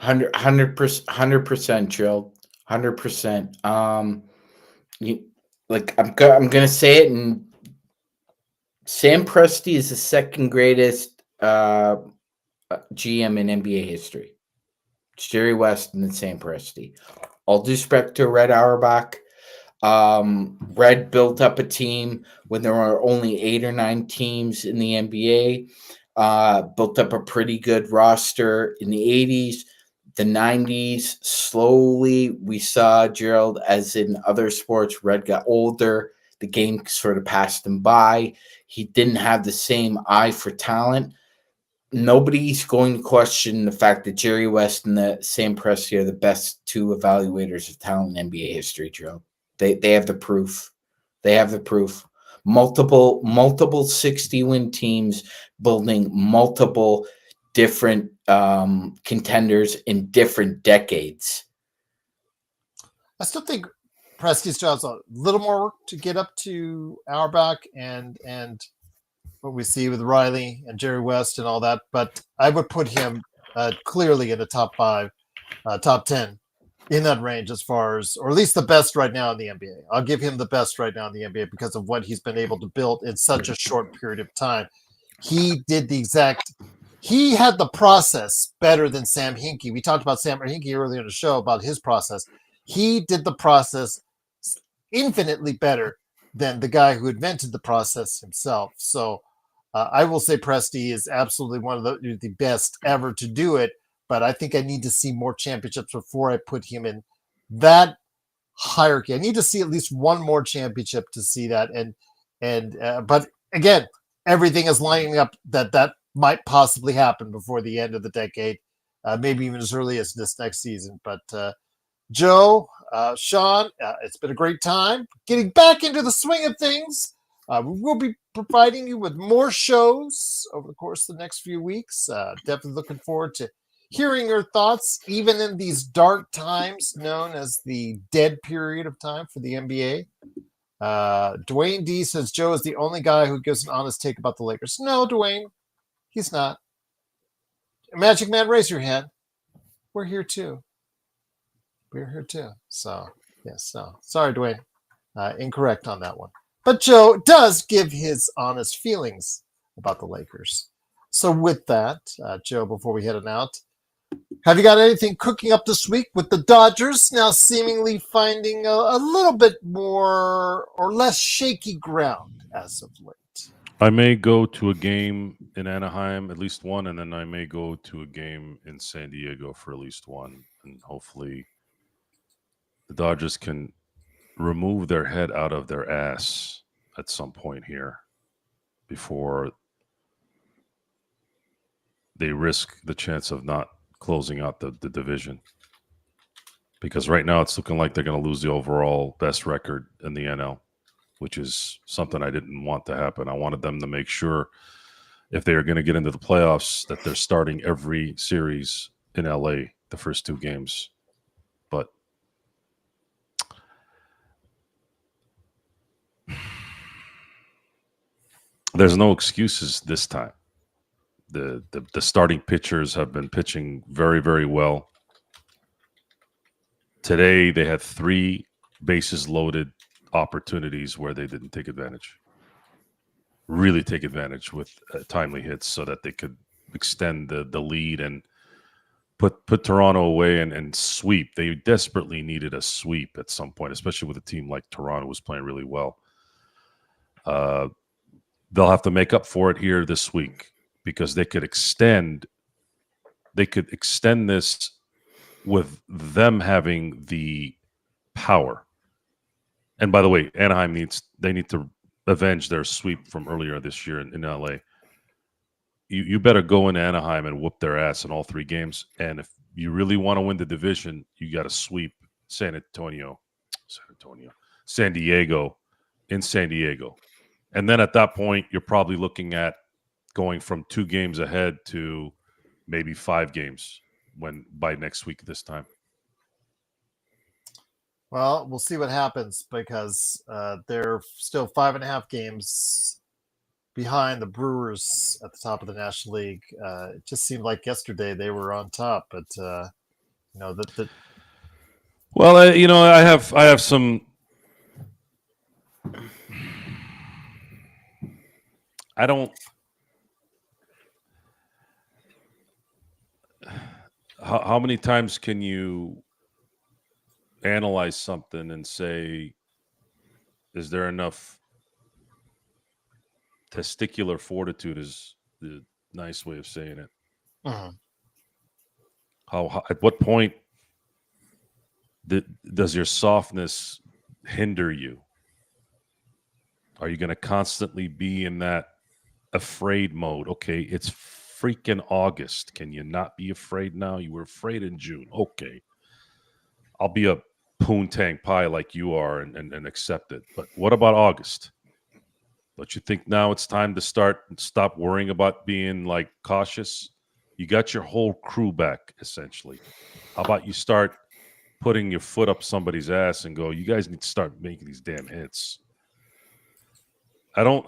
S2: 100%, Jill. 100%. I'm gonna say it, and Sam Presti is the second greatest GM in NBA history. It's Jerry West and then Sam Presti. All due respect to Red Auerbach. Red built up a team when there were only 8 or 9 teams in the NBA. Built up a pretty good roster in the 80s. The 90s, slowly we saw, Gerald, as in other sports, Red got older. The game sort of passed him by. He didn't have the same eye for talent. Nobody's going to question the fact that Jerry West and the Sam Presti are the best 2 evaluators of talent in NBA history, Joe. They have the proof. They have the proof. Multiple 60-win teams building multiple different contenders in different decades.
S1: I still think Presti's job's a little more work to get up to Auerbach and what we see with Riley and Jerry West and all that, but I would put him clearly in the top 5, top 10 in that range as far as, or at least the best right now in the NBA. I'll give him the best right now in the NBA because of what he's been able to build in such a short period of time. He had the process better than Sam Hinkie. We talked about Sam Hinkie earlier in the show about his process. He did the process infinitely better than the guy who invented the process himself. So I will say Presti is absolutely one of the best ever to do it, but I think I need to see more championships before I put him in that hierarchy. I need to see at least one more championship to see that. But again, everything is lining up that might possibly happen before the end of the decade, maybe even as early as this next season. But Joe, Sean, it's been a great time getting back into the swing of things. We will be providing you with more shows over the course of the next few weeks. Definitely looking forward to hearing your thoughts, even in these dark times known as the dead period of time for the NBA. Dwayne D says Joe is the only guy who gives an honest take about the Lakers. No, Dwayne, he's not. Magic Man, raise your hand. We're here too. So, yes, no. Sorry, Dwayne. Incorrect on that one. But Joe does give his honest feelings about the Lakers. So with that, Joe, before we head on out, Have you got anything cooking up this week with the Dodgers now seemingly finding a little bit more or less shaky ground as of late?
S4: I may go to a game in Anaheim, at least one, and then I may go to a game in San Diego for at least one. And hopefully the Dodgers can remove their head out of their ass at some point here before they risk the chance of not closing out the division. Because right now it's looking like they're going to lose the overall best record in the NL, which is something I didn't want to happen. I wanted them to make sure if they are going to get into the playoffs that they're starting every series in LA, the first 2 games. But there's no excuses this time. The starting pitchers have been pitching very, very well. Today they had 3 bases loaded opportunities where they didn't take advantage. Really take advantage with timely hits so that they could extend the lead and put Toronto away and sweep. They desperately needed a sweep at some point, especially with a team like Toronto who's playing really well. They'll have to make up for it here this week because they could extend this with them having the power. And by the way, Anaheim need to avenge their sweep from earlier this year in LA. You better go into Anaheim and whoop their ass in all 3 games. And if you really want to win the division, you got to sweep San Diego in San Diego. And then at that point, you're probably looking at going from 2 games ahead to maybe 5 games by next week this time.
S1: Well, we'll see what happens because they're still 5.5 games behind the Brewers at the top of the National League. It just seemed like yesterday they were on top, but
S4: Well, I have some. I don't. How many times can you analyze something and say, is there enough testicular fortitude is the nice way of saying it.
S1: Uh-huh.
S4: How at what point does your softness hinder you? Are you going to constantly be in that afraid mode? Okay, it's freaking August. Can you not be afraid now? You were afraid in June. Okay. I'll be a poontang pie like you are and accept it. But what about August? Don't you think now it's time to stop worrying about being like cautious? You got your whole crew back, essentially. How about you start putting your foot up somebody's ass and go, you guys need to start making these damn hits. I don't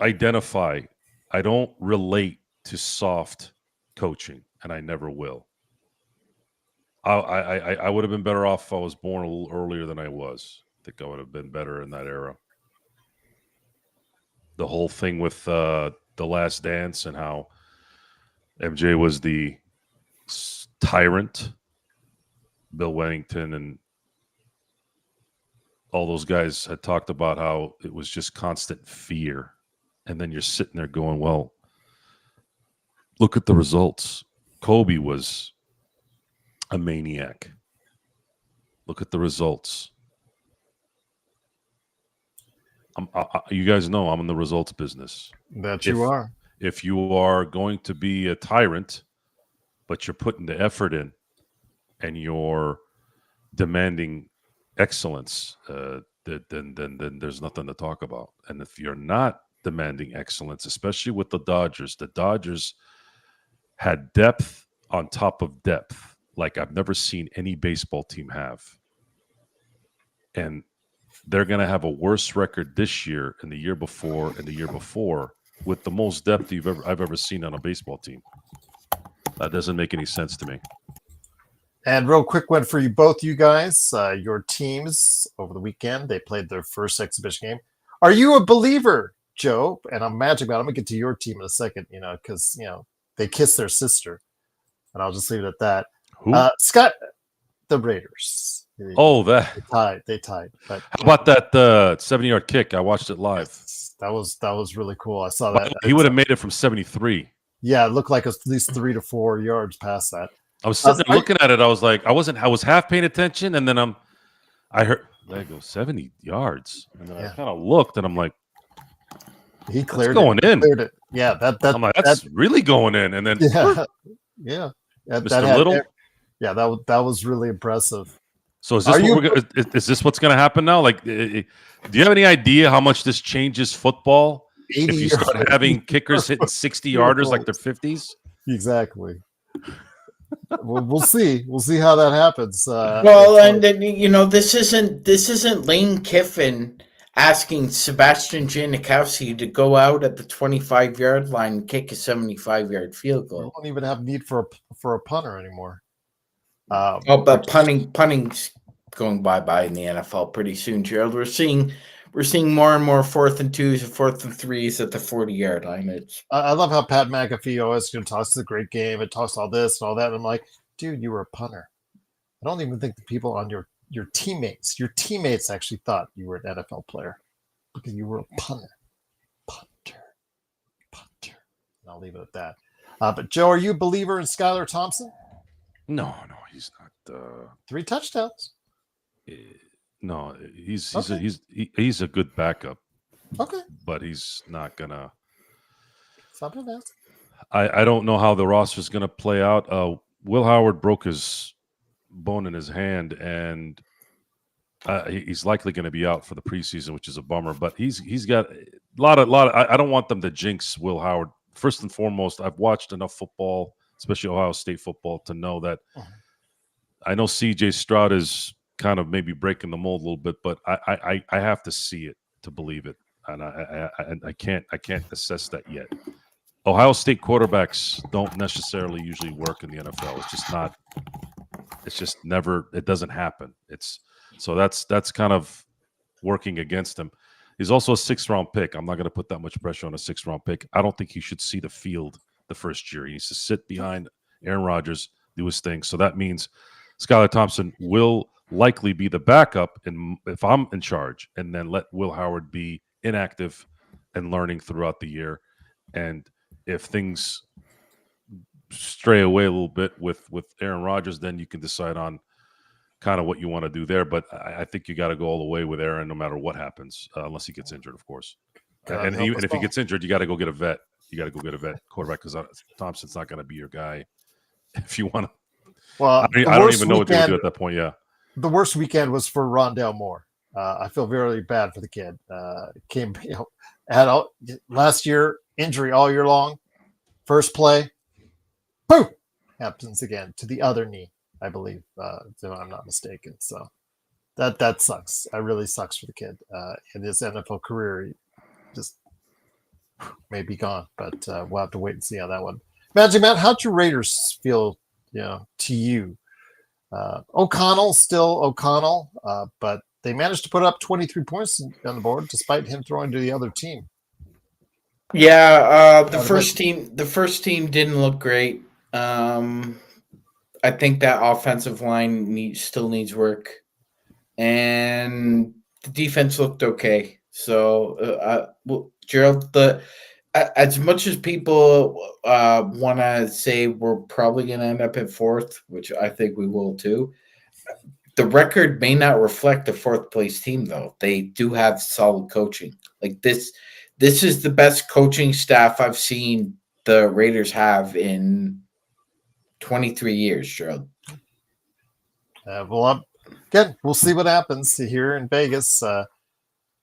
S4: relate to soft coaching, and I never will. I would have been better off if I was born a little earlier than I was. I think I would have been better in that era. The whole thing with The Last Dance and how MJ was the tyrant, Bill Wennington and all those guys had talked about how it was just constant fear. And then you're sitting there going, well, look at the results. Kobe was a maniac. Look at the results. You guys know I'm in the results business.
S1: That you are.
S4: If you are going to be a tyrant, but you're putting the effort in and you're demanding excellence, then there's nothing to talk about. And if you're not demanding excellence, especially with the Dodgers had depth on top of depth like I've never seen any baseball team have. And they're going to have a worse record this year and the year before and the year before with the most depth I've ever seen on a baseball team. That doesn't make any sense to me.
S1: And real quick one for you both, you guys. Your teams over the weekend, they played their first exhibition game. Are you a believer, Joe? And I'm Magic Man. I'm going to get to your team in a second, because, they kissed their sister. And I'll just leave it at that.
S4: Who?
S1: Scott, the Raiders. They tied. But
S4: how about that 70-yard kick? I watched it live.
S1: Yes, that was really cool. I saw that.
S4: He would have made it from 73.
S1: Yeah, it looked like it was at least 3 to 4 yards past that.
S4: I was sitting there looking at it. I was like, I was half paying attention, and then I heard there goes 70 yards, and then I kind of looked, and I'm like,
S1: he cleared
S4: going
S1: it.
S4: in.
S1: Cleared it. Yeah,
S4: I'm like, that's really going in, and then
S1: yeah.
S4: Mr. Little.
S1: Yeah, that was really impressive.
S4: So is this is this what's going to happen now? Like, do you have any idea how much this changes football? If you start having kickers hitting 60-yarders like they're 50s?
S1: Exactly. We'll see. We'll see how that happens.
S2: And then, this isn't Lane Kiffin asking Sebastian Janikowski to go out at the 25-yard line and kick a 75-yard field goal.
S1: We don't even have need for a punter anymore.
S2: But punting's going bye-bye in the NFL pretty soon, Gerald. We're seeing more and more 4th and 2s and 4th and 3s at the 40-yard line.
S1: I love how Pat McAfee always talks the great game and talks all this and all that. And I'm like, dude, you were a punter. I don't even think the people on your teammates actually thought you were an NFL player because you were a punter. And I'll leave it at that. But Joe, are you a believer in Skylar Thompson?
S4: No, he's not.
S1: 3 touchdowns.
S4: No, he's a good backup.
S1: Okay,
S4: but he's not gonna.
S1: Something else.
S4: I don't know how the roster is gonna play out. Will Howard broke his bone in his hand, and he's likely going to be out for the preseason, which is a bummer. But he's got a lot of. I don't want them to jinx Will Howard. First and foremost, I've watched enough football, especially Ohio State football, to know that I know C.J. Stroud is kind of maybe breaking the mold a little bit, but I have to see it to believe it, and I can't assess that yet. Ohio State quarterbacks don't necessarily usually work in the NFL. It's just not. It's just never. It doesn't happen. That's kind of working against him. He's also a 6th-round pick. I'm not going to put that much pressure on a 6th-round pick. I don't think he should see the field the first year. He needs to sit behind Aaron Rodgers, do his thing. So that means Skylar Thompson will likely be the backup if I'm in charge, and then let Will Howard be inactive and learning throughout the year. And if things stray away a little bit with Aaron Rodgers, then you can decide on kind of what you want to do there. But I think you got to go all the way with Aaron no matter what happens, unless he gets injured, of course. And if he gets injured, you got to go get a vet. You got to go get a vet quarterback because Thompson's not going to be your guy if you want to.
S1: Well,
S4: I don't even know what to do at that point. Yeah.
S1: The worst weekend was for Rondale Moore. I feel very bad for the kid. Had last year injury all year long. First play, boom, happens again to the other knee, I believe, if I'm not mistaken. So that sucks. That really sucks for the kid. In his NFL career, he just may be gone, but we'll have to wait and see how that one. Magic Matt, how'd your Raiders feel, to you? O'Connell, but they managed to put up 23 points on the board despite him throwing to the other team.
S2: Yeah, the first team didn't look great. I think that offensive line still needs work, and the defense looked okay. So, Gerald, as much as people want to say we're probably going to end up at 4th, which I think we will too, the record may not reflect the 4th place team, though. They do have solid coaching. Like this is the best coaching staff I've seen the Raiders have in 23 years, Gerald.
S1: Again, we'll see what happens here in Vegas.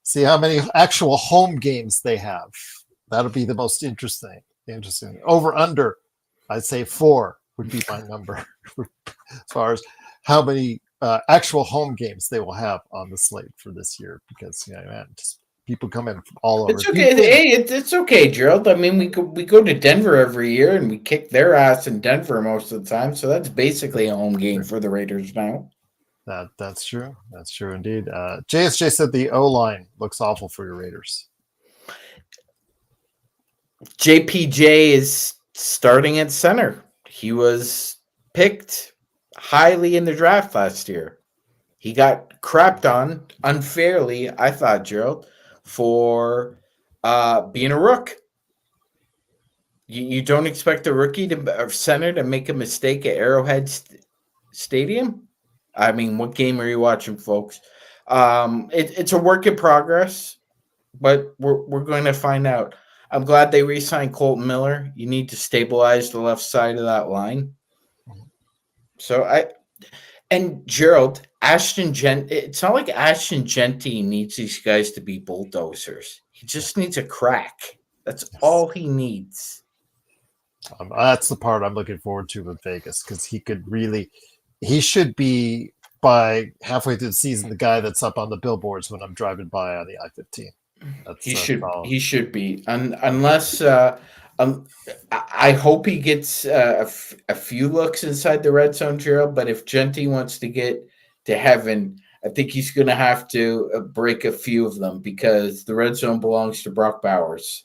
S1: See how many actual home games they have. That'll be the most interesting. Over under, I'd say 4 would be my number as far as how many actual home games they will have on the slate for this year, because just people come in from all over.
S2: It's okay. Hey, it's okay, Gerald. I mean, we go to Denver every year and we kick their ass in Denver most of the time, so that's basically a home game for the Raiders now.
S1: That's true. That's true indeed. JSJ said the O-line looks awful for your Raiders.
S2: JPJ is starting at center. He was picked. highly in the draft last year. He got crapped on unfairly, I thought, Gerald, for being a rook. You don't expect a rookie center to make a mistake at Arrowhead Stadium? I mean, what game are you watching, folks? It's a work in progress, but we're going to find out. I'm glad they re-signed Colton Miller. You need to stabilize the left side of that line. So Gerald, it's not like Ashton Genty needs these guys to be bulldozers. He just needs a crack. That's all he needs.
S1: That's the part I'm looking forward to with Vegas, because he should be by halfway through the season the guy that's up on the billboards when I'm driving by on the I-15.
S2: He should be, unless I hope he gets a few looks inside the red zone, Gerald. But if Genty wants to get to heaven, I think he's going to have to break a few of them, because the red zone belongs to Brock Bowers.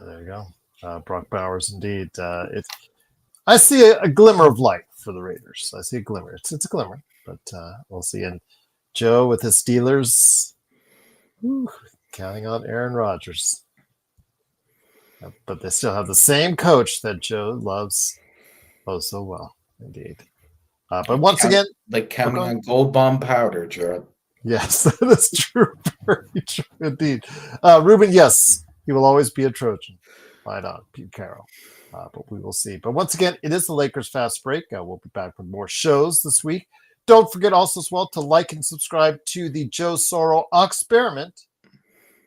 S1: There you go, Brock Bowers, indeed. I see a glimmer of light for the Raiders. I see a glimmer. It's a glimmer, but we'll see. And Joe with his Steelers. Counting on Aaron Rodgers. But they still have the same coach that Joe loves so well, indeed. But once again...
S2: Like counting on Gold Bomb powder, Gerald.
S1: Yes, that is true. Very true, indeed. Ruben, yes, he will always be a Trojan. Right on, Pete Carroll. But we will see. But once again, it is the Lakers Fast Break. We'll be back with more shows this week. Don't forget also as well to like and subscribe to the Joe Sorrell Experiment,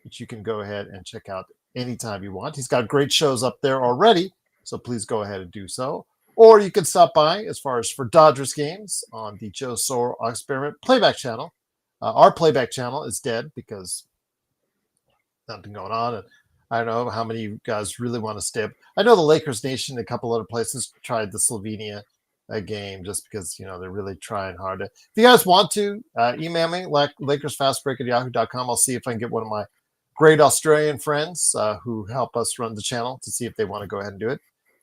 S1: which you can go ahead and check out anytime you want. He's got great shows up there already, so please go ahead and do so. Or you can stop by, as far as for Dodgers games, on the Joe Sorrell Experiment playback channel. Our playback channel is dead because nothing going on, and I don't know how many of you guys really want to stay up. I know the Lakers Nation, a couple other places, tried the Slovenia game just because, they're really trying hard. If you guys want to, email me, LakersFastBreak@yahoo.com. I'll see if I can get one of my great Australian friends who help us run the channel to see if they want to go ahead and do it.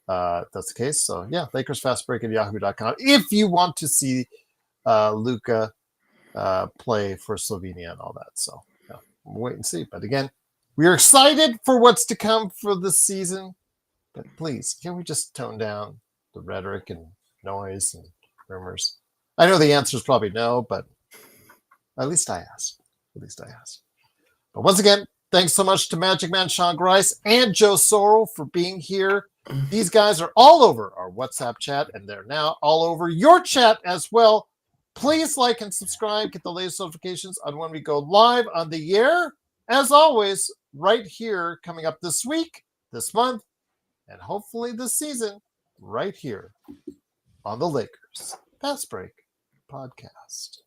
S1: That's the case. So, yeah, LakersFastBreak@yahoo.com. If you want to see Luka play for Slovenia and all that. So, yeah, we'll wait and see. But again, we are excited for what's to come for this season. But please, can we just tone down the rhetoric and noise and rumors? I know the answer is probably no, but at least I asked. But once again, thanks so much to Magic Man Sean Grice and Joe Sorrell for being here. These guys are all over our WhatsApp chat, and they're now all over your chat as well. Please like and subscribe. Get the latest notifications on when we go live on the air. As always, right here, coming up this week, this month, and hopefully this season, right here on the Lakers Fast Break Podcast.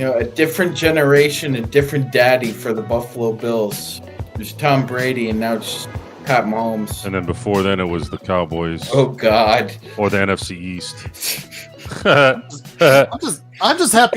S2: A different generation, a different daddy for the Buffalo Bills. There's Tom Brady, and now it's Pat Mahomes.
S4: And then before then, it was the Cowboys.
S2: Oh God!
S4: Or the NFC East.
S1: I'm just happy.